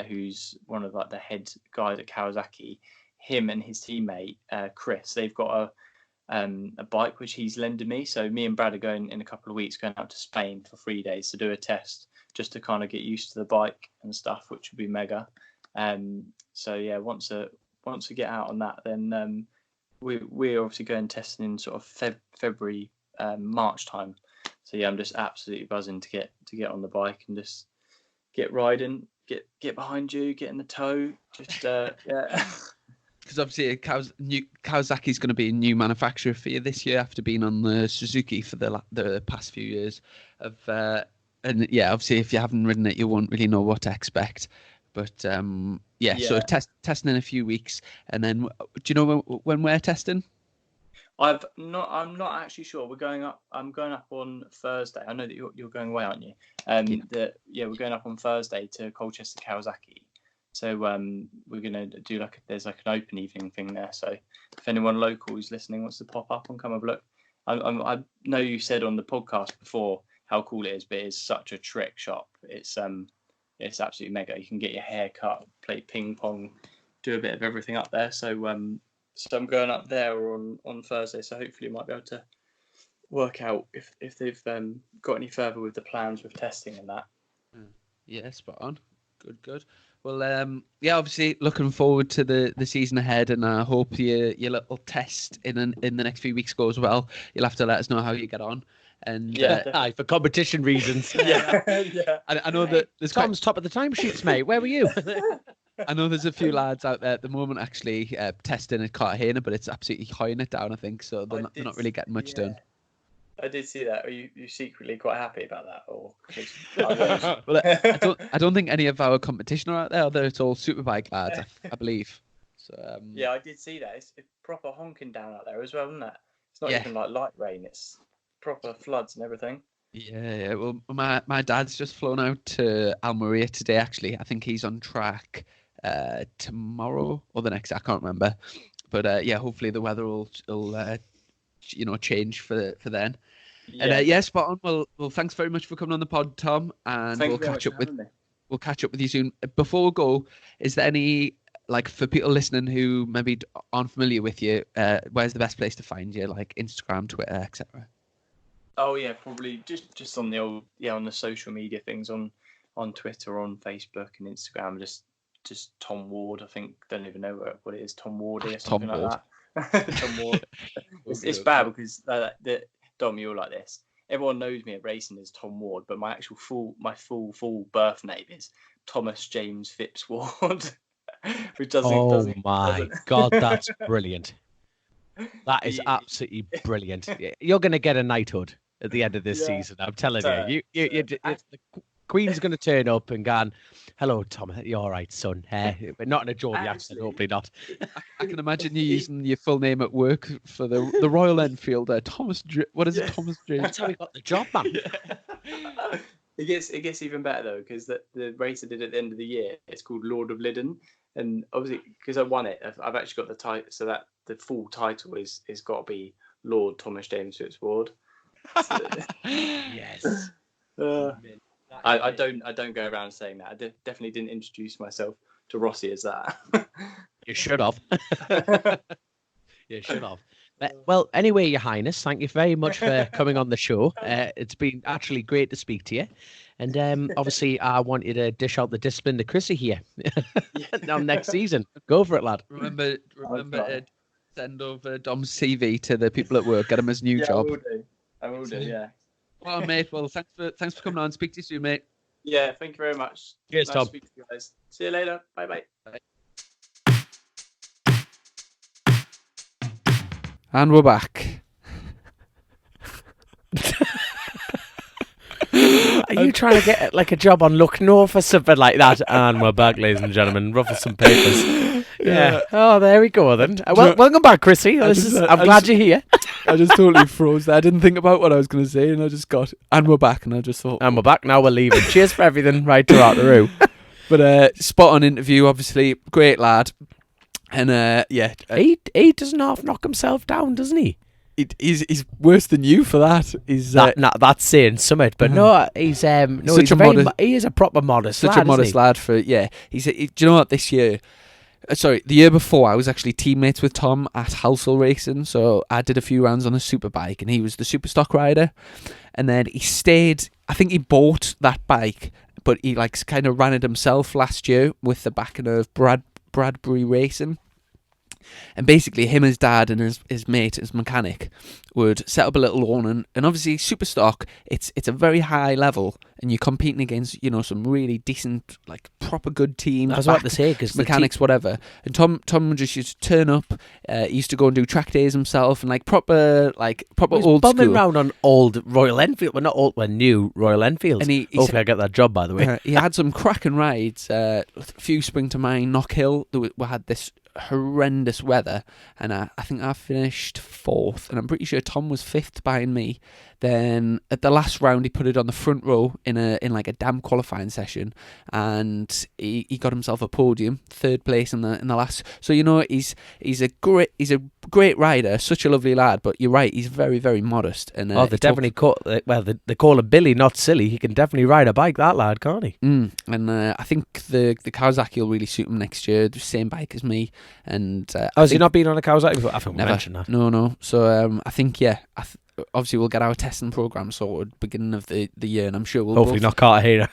who's one of like the head guys at Kawasaki. Him and his teammate Chris, they've got a bike which he's lending me. So me and Brad are going in a couple of weeks, going out to Spain for 3 days to do a test, just to kind of get used to the bike and stuff, which would be mega. So yeah, once we get out on that, then we're obviously going testing in sort of February, March time. So yeah, I'm just absolutely buzzing to get on the bike and just get riding, get behind you, get in the tow, just yeah. Because obviously Kawasaki's going to be a new manufacturer for you this year, after being on the Suzuki for the past few years. And yeah, obviously if you haven't ridden it, you won't really know what to expect. But so testing in a few weeks, and then do you know when we're testing? I'm not actually sure. I'm going up on Thursday. I know that you're going away, aren't you? We're going up on Thursday to Colchester Kawasaki. So we're gonna do there's an open evening thing there. So if anyone local who's listening wants to pop up and come have a look, I know you said on the podcast before how cool it is, but it's such a trick shop. It's absolutely mega. You can get your hair cut, play ping pong, do a bit of everything up there. So so I'm going up there on Thursday. So hopefully, I might be able to work out if they've got any further with the plans with testing and that. Yeah, spot on. Good. Well, obviously looking forward to the season ahead, and I hope your little test in the next few weeks goes well. You'll have to let us know how you get on. And for competition reasons. Yeah. I know that there's Tom's top of the timesheets, mate. Where were you? I know there's a few lads out there at the moment actually testing at Cartagena, but it's absolutely highing it down, I think. So they're not really getting much done. I did see that. Are you secretly quite happy about that, or? Well, I don't think any of our competition are out there. Although it's all superbike lads, I believe. So yeah, I did see that. It's proper honking down out there as well, isn't it? It's not even like light rain. It's proper floods and everything. Yeah. Well, my dad's just flown out to Almeria today. Actually, I think he's on track tomorrow or the next. I can't remember, but yeah, hopefully the weather will change for then. Yeah, And yeah, spot on. Well, thanks very much for coming on the pod, Tom, and thank we'll you very catch much up for with having me. we'll catch up with you soon. Before we go, is there any, like, for people listening who maybe aren't familiar with you, where's the best place to find you, like Instagram, Twitter, etc.? Oh yeah, probably just on the old on the social media things on Twitter, on Facebook and Instagram. Just Tom Ward. I think don't even know what it is. Tom Wardy or something Tom Ward. like that. Tom Ward. It's bad because Dom, you're like this. Everyone knows me at Racing as Tom Ward, but my actual full birth name is Thomas James Phipps Ward, which doesn't. God, that's brilliant. That is absolutely brilliant. You're going to get a knighthood at the end of this season. I'm telling you. The Queen's going to turn up and go, "Hello, Tom. You're all right, son." But not in a Geordie accent, hopefully not. I can imagine you using your full name at work for the Royal Enfield. Thomas. What is it, Thomas James? That's how he got the job, man. It gets even better though, because the race I did at the end of the year, it's called Lord of Liddon, and obviously because I won it, I've actually got the title, so that the full title is got to be Lord Thomas James Phipps Ward. So, Yes. I don't go around saying that. I definitely didn't introduce myself to Rossi as that. You should have. You should have. Well, anyway, Your Highness, thank you very much for coming on the show. It's been actually great to speak to you. And obviously, I want you to dish out the discipline to Chrissy here now next season. Go for it, lad. Remember to send over Dom's CV to the people at work. Get him his new job. I will do. Yeah. Well, mate. Well, thanks for coming on. Speak to you soon, mate. Yeah. Thank you very much. Cheers, nice Tom. To speak to you guys. See you later. Bye. And we're back. Are you trying to get like a job on Look North or something like that? And we're back, ladies and gentlemen. Ruffle some papers. Yeah. Oh, there we go then. Welcome back, Chrissy. I'm glad you're here. I just totally froze there. I didn't think about what I was going to say, and I just got, and we're back, and I just thought... And we're back, now we're leaving. Cheers for everything. Right to Roo. But spot on interview, obviously. Great lad. And yeah. He doesn't half knock himself down, doesn't he? He's worse than you for that. He's that's saying something, but no, he's he is a proper modest lad. Such a modest lad for, yeah. Do you know what, this year... the year before, I was actually teammates with Tom at Halsall Racing, so I did a few rounds on a superbike, and he was the super stock rider. And then he stayed. I think he bought that bike, but he kind of ran it himself last year with the backing of Bradbury Racing. And basically, him, his dad, and his mate, his mechanic, would set up a little lawn, and obviously super stock. It's a very high level, and you're competing against some really decent, like proper good teams. I was about to say, because mechanics, whatever. And Tom just used to turn up. He used to go and do track days himself, and proper old bumming school. Around on old Royal Enfield. Well, not old, but new Royal Enfields. And hopefully I get that job, by the way. He had some cracking rides. A few spring to mind. Knock Hill. We had this horrendous weather, and I think I finished 4th, and I'm pretty sure Tom was 5th behind me. Then at the last round, he put it on the front row in a damn qualifying session, and he got himself a podium, 3rd place in the last. So he's a great rider, such a lovely lad. But you're right, he's very, very modest. And they definitely they call him Billy, not silly. He can definitely ride a bike, that lad, can't he? And I think the Kawasaki will really suit him next year. The same bike as me. And has he not been on a Kawasaki before? I think we mentioned that. No. So I think obviously we'll get our testing program sorted beginning of the year, and I'm sure we'll hopefully not Cartagena.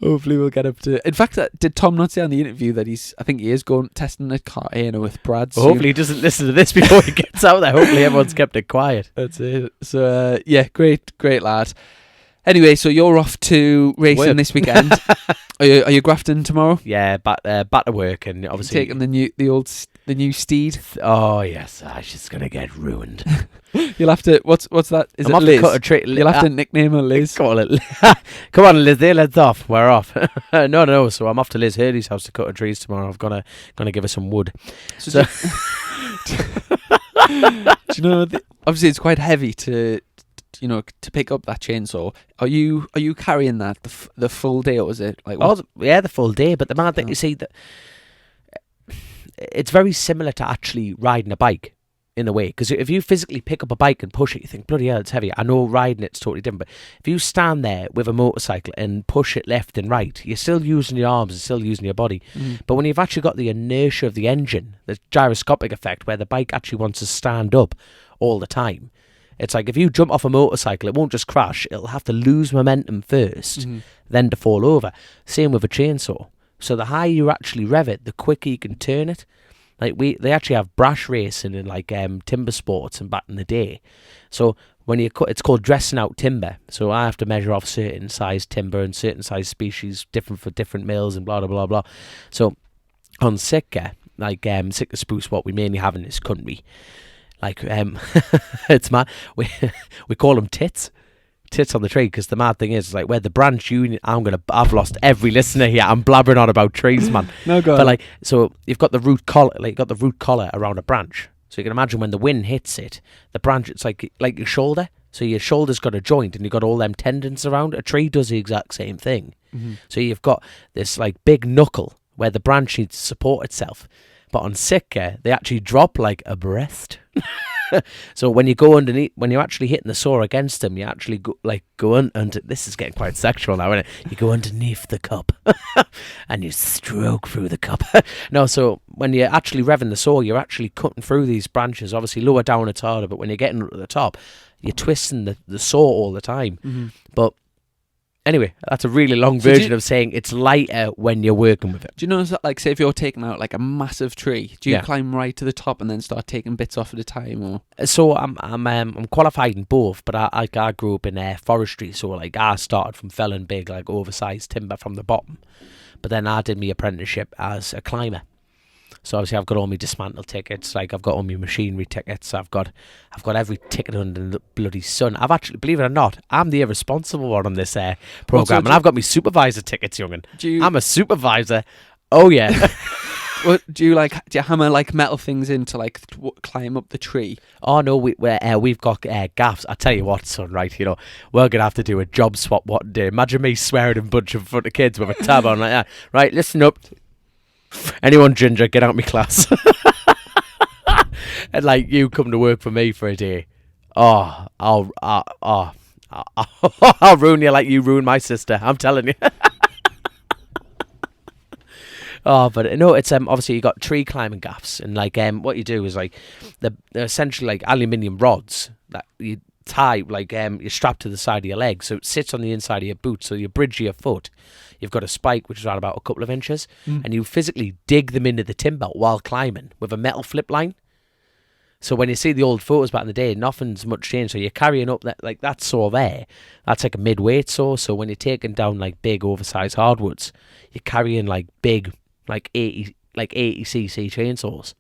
Hopefully we'll get up to. In fact, did Tom not say on the interview that I think he is going testing at Cartagena with Brad? Well, hopefully he doesn't listen to this before he gets out there. Hopefully everyone's kept it quiet. That's it. So yeah, great lad. Anyway, so you're off to racing this weekend. Are you grafting tomorrow? Yeah, back to work, and obviously taking the new steed. Oh yes, she's gonna get ruined. You'll have to. What's that? Is it Liz? You'll have to nickname her Liz. Call it. Come on, Liz. There, let's off. We're off. No. So I'm off to Liz Hurley's house to cut her trees tomorrow. I've gonna give her some wood. So do you know? Obviously, it's quite heavy to to pick up that chainsaw, are you carrying that the full day, or is it like the full day? But the mad thing, you see, that it's very similar to actually riding a bike in a way, because if you physically pick up a bike and push it, you think, bloody hell, it's heavy. I know riding it's totally different, but if you stand there with a motorcycle and push it left and right, you're still using your arms, you're still using your body. But when you've actually got the inertia of the engine, the gyroscopic effect where the bike actually wants to stand up all the time, it's like if you jump off a motorcycle, it won't just crash, it'll have to lose momentum first, then to fall over. Same with a chainsaw. So the higher you actually rev it, the quicker you can turn it. Like they actually have brash racing in like timber sports and back in the day. So when you cut, it's called dressing out timber. So I have to measure off certain size timber and certain size species, different for different mills and blah blah blah blah. So on Sitka, like Sitka spruce, what we mainly have in this country, like it's mad. We call them tits on the tree, because the mad thing is like where the branch unit, I've lost every listener here, I'm blabbering on about trees, man. No, go on. But like, so you've got the root collar around a branch, so you can imagine when the wind hits it, the branch, it's like your shoulder, so your shoulder's got a joint and you've got all them tendons around. A tree does the exact same thing. So you've got this like big knuckle where the branch needs to support itself, but on Sitka they actually drop like a breast. So when you go underneath, when you're actually hitting the saw against them, you actually go under. This is getting quite sexual now, isn't it? You go underneath the cup and you stroke through the cup. No, so when you're actually revving the saw, you're actually cutting through these branches. Obviously, lower down it's harder, but when you're getting to the top, you're twisting the saw all the time. But anyway, that's a really long version of saying it's lighter when you're working with it. Do you notice that, like, say if you're taking out like a massive tree, do you climb right to the top and then start taking bits off at a time, or? So I'm qualified in both, but I grew up in forestry, so like I started from felling big, like oversized timber from the bottom, but then I did my apprenticeship as a climber. So obviously I've got all my dismantle tickets, like I've got all my machinery tickets, I've got every ticket under the bloody sun. I've actually, believe it or not, I'm the irresponsible one on this programme, and I've got my supervisor tickets, young'un. I'm a supervisor. Oh yeah. What, do you hammer like metal things in to like climb up the tree? Oh no, we've got gaffs. I tell you what, son, right, we're gonna have to do a job swap one day. Imagine me swearing in bunch in front of kids with a tab on like that. Right, listen up. Anyone ginger, get out of my class. And like, you come to work for me for a day. I'll ruin you like you ruined my sister, I'm telling you. But no, it's obviously you got tree climbing gaffs, and like what you do is like they're essentially like aluminium rods that you tie, like you strap to the side of your leg, so it sits on the inside of your boot, so you bridge your foot. You've got a spike which is around about a couple of inches, and you physically dig them into the timber while climbing with a metal flip line. So when you see the old photos back in the day, nothing's much changed. So you're carrying up that saw there. That's like a mid-weight saw. So when you're taking down like big oversized hardwoods, you're carrying like big, like 80cc chainsaws.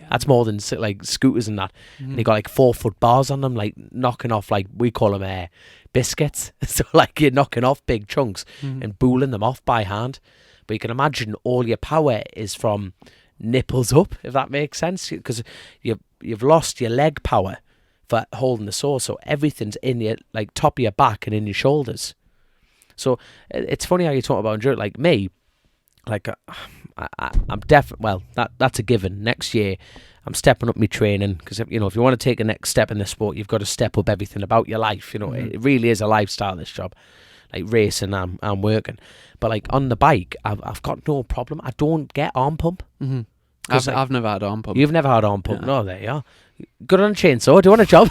That's more than like scooters and that. And they got like 4-foot bars on them, like knocking off, like we call them biscuits. So like you're knocking off big chunks and booling them off by hand. But you can imagine all your power is from nipples up, if that makes sense, because you've lost your leg power for holding the saw. So everything's in your like top of your back and in your shoulders. So it's funny how you talk about endurance. Like me, like I'm definitely, well, that's a given. Next year I'm stepping up my training, because if you want to take a next step in the sport, you've got to step up everything about your life. It really is a lifestyle, this job. Like racing, I'm working, but like on the bike, I've got no problem. I don't get arm pump. I've never had arm pump. You've never had arm pump? No, there you are. Good on a chainsaw. Do you want a job?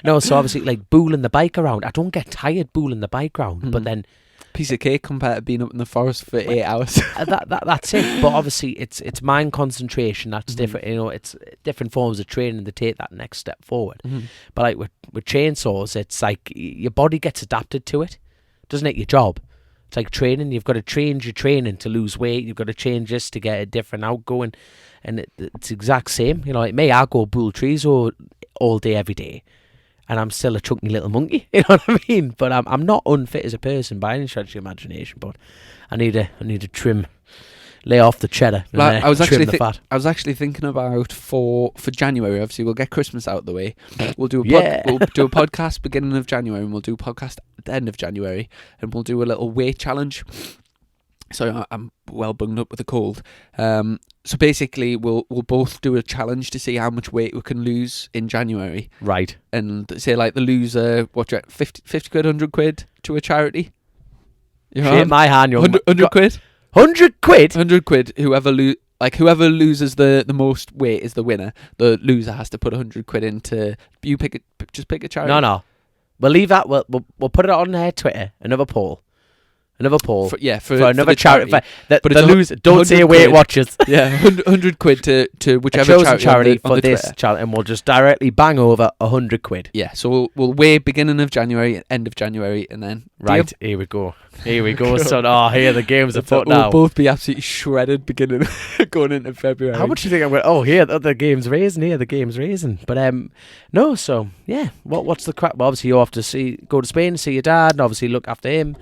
No, so obviously like booling the bike around, I don't get tired booling the bike around, but then piece of cake compared to being up in the forest for 8 hours. That's it. But obviously it's mind concentration that's different. It's different forms of training to take that next step forward. But like with chainsaws, it's like your body gets adapted to it, doesn't it? Your job. It's like training. You've got to change your training to lose weight. You've got to change this to get a different outgoing, and it's the exact same. Like me, I go bull trees all day, every day, and I'm still a chunky little monkey. You know what I mean? But I'm not unfit as a person by any stretch of the imagination. But I need to trim lay off the cheddar. And, Like, I was trim actually the fat. I was actually thinking about for January. Obviously, we'll get Christmas out of the way. We'll do Yeah. we'll do a podcast beginning of January, and we'll do a podcast at the end of January, and we'll do a little weight challenge. So I'm well bunged up with a cold. So basically, we'll both do a challenge to see how much weight we can lose in January, Right. and say like the loser, what do you reckon, 50 quid, 100 quid to a charity. You know, Shake my hand, young 100 quid. 100 quid? 100 quid. Whoever loses the most weight is the winner. The loser has to put 100 quid into. You just pick a charity. No. We'll leave that. We'll put it on Twitter. Another poll. For another the charity. But The it's loser. Don't say 100 Weight quid. Watchers. Yeah, 100 quid to A whichever chosen charity on for the this Twitter. challenge, and we'll just directly bang over 100 quid. Yeah, so we'll weigh beginning of January, end of January, and then Right, deal? here we go. Here we go, son. Oh, here the games are put We'll now. both be absolutely shredded beginning going into February. How much do you think I'm going? Oh, here the game's raising. Here the game's raising. But no. So yeah, what's the crap? Well, obviously you have to go to Spain, see your dad, and obviously look after him.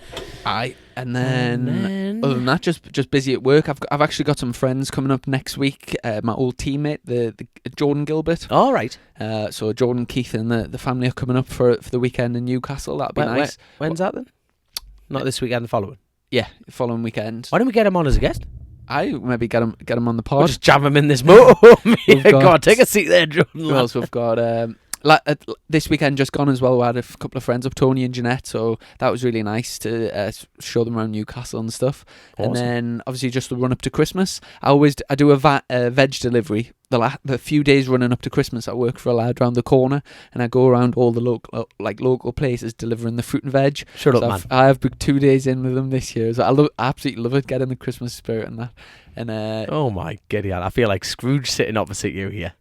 Aye, and then other than that, just busy at work. I've actually got some friends coming up next week. My old teammate, the Jordan Gilbert. All right. So Jordan, Keith, and the family are coming up for the weekend in Newcastle. That'd be nice. When's that then? Not this weekend, the following. Yeah, following weekend. Why don't we get him on as a guest? I maybe get him on the pod. We'll just jam him in this motorhome. We've Go on, got- take a seat there, Jordan. Who else we've got? This weekend just gone as well. We had a couple of friends up, Tony and Jeanette, so that was really nice to show them around Newcastle and stuff. Awesome. And then obviously just the run up to Christmas. I do a veg delivery. The few days running up to Christmas, I work for a lad round the corner, and I go around all the local places delivering the fruit and veg. Shut up, So man. I've booked 2 days in with them this year. So I absolutely love it, getting the Christmas spirit and that. And Oh my giddy, I feel like Scrooge sitting opposite you here.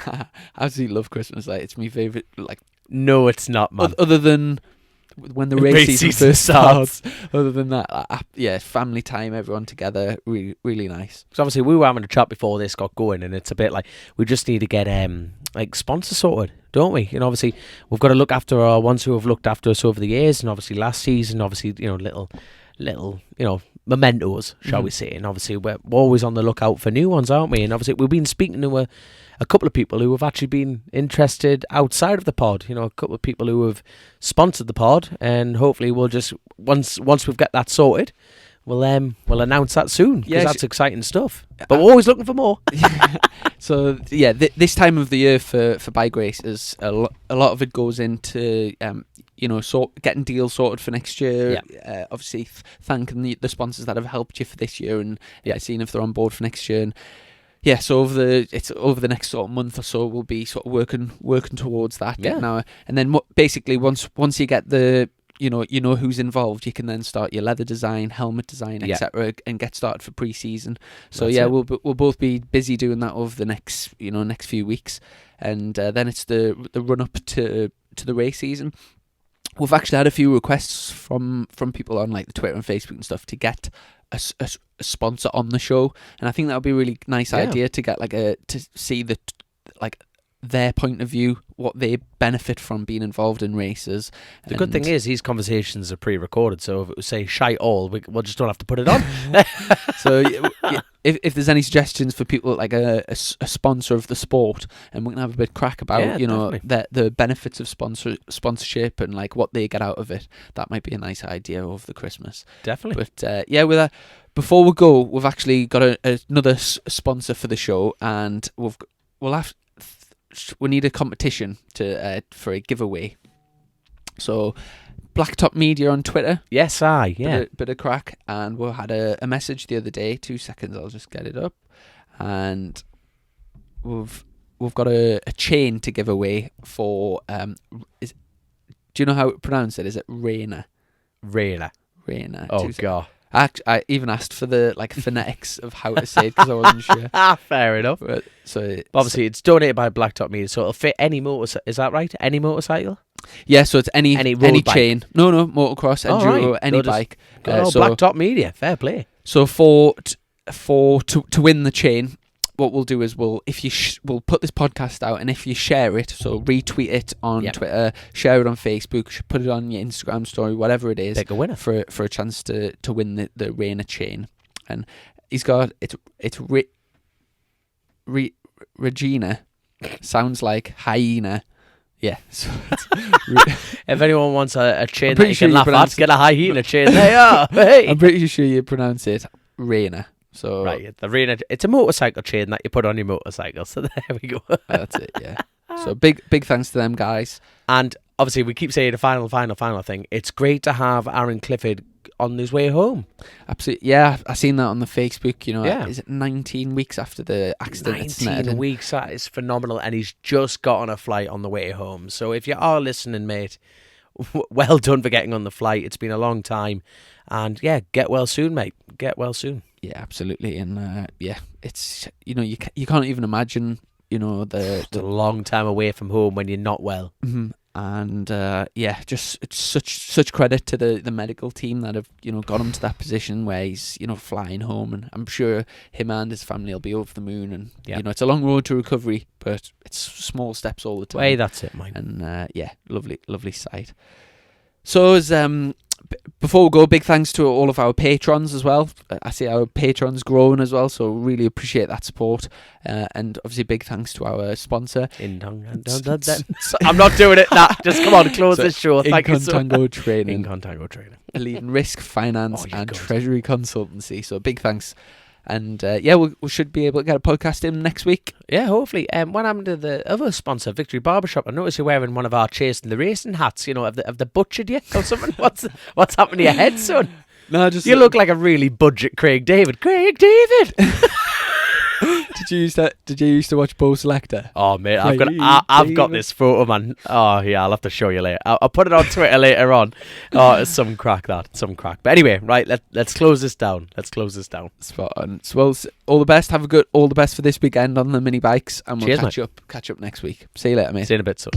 I absolutely love Christmas. Like, it's my favourite. Like, No, it's not, man. other than when the Race race season season first starts. Other than that, yeah, family time, everyone together, really, really nice. So obviously we were having a chat before this got going, and it's a bit like we just need to get like sponsors sorted, don't we? And obviously we've got to look after our ones who have looked after us over the years, and obviously last season, obviously little mementos, shall we say? And obviously we're always on the lookout for new ones, aren't we? And obviously we've been speaking to a couple of people who have actually been interested outside of the pod. A couple of people who have sponsored the pod, and hopefully we'll just once we've got that sorted, we'll announce that soon, because Yeah, that's exciting stuff. But we're always looking for more. So yeah, this time of the year for Bike Races, a lot of it goes into getting deals sorted for next year. Obviously thanking the sponsors that have helped you for this year, and seeing if they're on board for next year. And yeah, so over the next sort of month or so, we'll be sort of working towards that. And then basically once you get the you know who's involved, you can then start your leather design, helmet design, etc., and get started for pre-season. So we'll both be busy doing that over the next few weeks, and then it's the run up to the race season. We've actually had a few requests from people on like the Twitter and Facebook and stuff to get a sponsor on the show, and I think that would be a really nice idea to get to see their point of view, what they benefit from being involved in races. The good thing is these conversations are pre-recorded, so if it was say shite all, we'll just don't have to put it on. So if there's any suggestions for people like a sponsor of the sport, and we can have a bit crack about the benefits of sponsorship and like what they get out of it, that might be a nice idea over the Christmas. Definitely. But with that, before we go, we've actually got another sponsor for the show, and we need a competition for a giveaway. So Blacktop Media on Twitter. Yes, Bit of crack, and we had a message the other day. 2 seconds, I'll just get it up, and we've got a chain to give away for. Do you know how to pronounce it? Is it Racin? Racin. Oh god. I even asked for the phonetics of how to say it because I wasn't sure. Fair enough. But obviously, it's donated by Blacktop Media, so it'll fit any motorcycle. Is that right? Any motorcycle? Yeah, so it's any road bike. chain. No, motocross, enduro, right. any bike. So Blacktop Media, fair play. So to win the chain, what we'll do is we'll put this podcast out, and if you share it, so retweet it on Twitter, share it on Facebook, put it on your Instagram story, whatever it is, pick a winner for a chance to win the Racin chain. And He's got it's Regina. Sounds like hyena. Yeah. So If anyone wants a chain I'm that pretty you sure can you laugh pronounce at, get a hyena chain. There you are. Hey. I'm pretty sure you pronounce it Raina. So Right, the Racin, it's a motorcycle chain that you put on your motorcycle. So there we go. that's it. Yeah. So big thanks to them guys. And obviously, we keep saying the final thing. It's great to have Aaron Clifford on his way home. Absolutely. Yeah, I seen that on the Facebook. Yeah. Is it 19 weeks after the accident? 19 weeks, that is phenomenal. And he's just got on a flight on the way home. So if you are listening, mate, well done for getting on the flight. It's been a long time. And yeah, get well soon, mate. Get well soon. Yeah, absolutely. And it's you can't even imagine It's a long time away from home when you're not well. Mm-hmm. And just it's such credit to the medical team that have got him to that position where he's flying home, and I'm sure him and his family will be over the moon. And it's a long road to recovery, but it's small steps all the time. Hey, that's it, mate. And lovely sight. So as before we go, big thanks to all of our patrons as well. I see our patrons growing as well, so really appreciate that support. And obviously big thanks to our sponsor. I'm not doing it. Nah, just come on, close this show. Thank you so much. Incontango Training. Incontango Training. Leading risk, finance and God. treasury consultancy. So big thanks. And we should be able to get a podcast in next week. Yeah, hopefully. What happened to the other sponsor, Victory Barbershop? I noticed you're wearing one of our Chasin the Racin hats. Have they butchered you or something? What's happened to your head, son? No, You look like a really budget Craig David. Craig David. Did you used to watch Bo Selector? Oh mate, I've got this photo, man. Oh yeah, I'll have to show you later. I'll put it on Twitter later on. Oh, it's some crack. But anyway, right, let's close this down. Spot on. So, well, all the best. All the best for this weekend on the mini bikes, and we'll Cheers, catch up next week. See you later, mate. See you in a bit, son.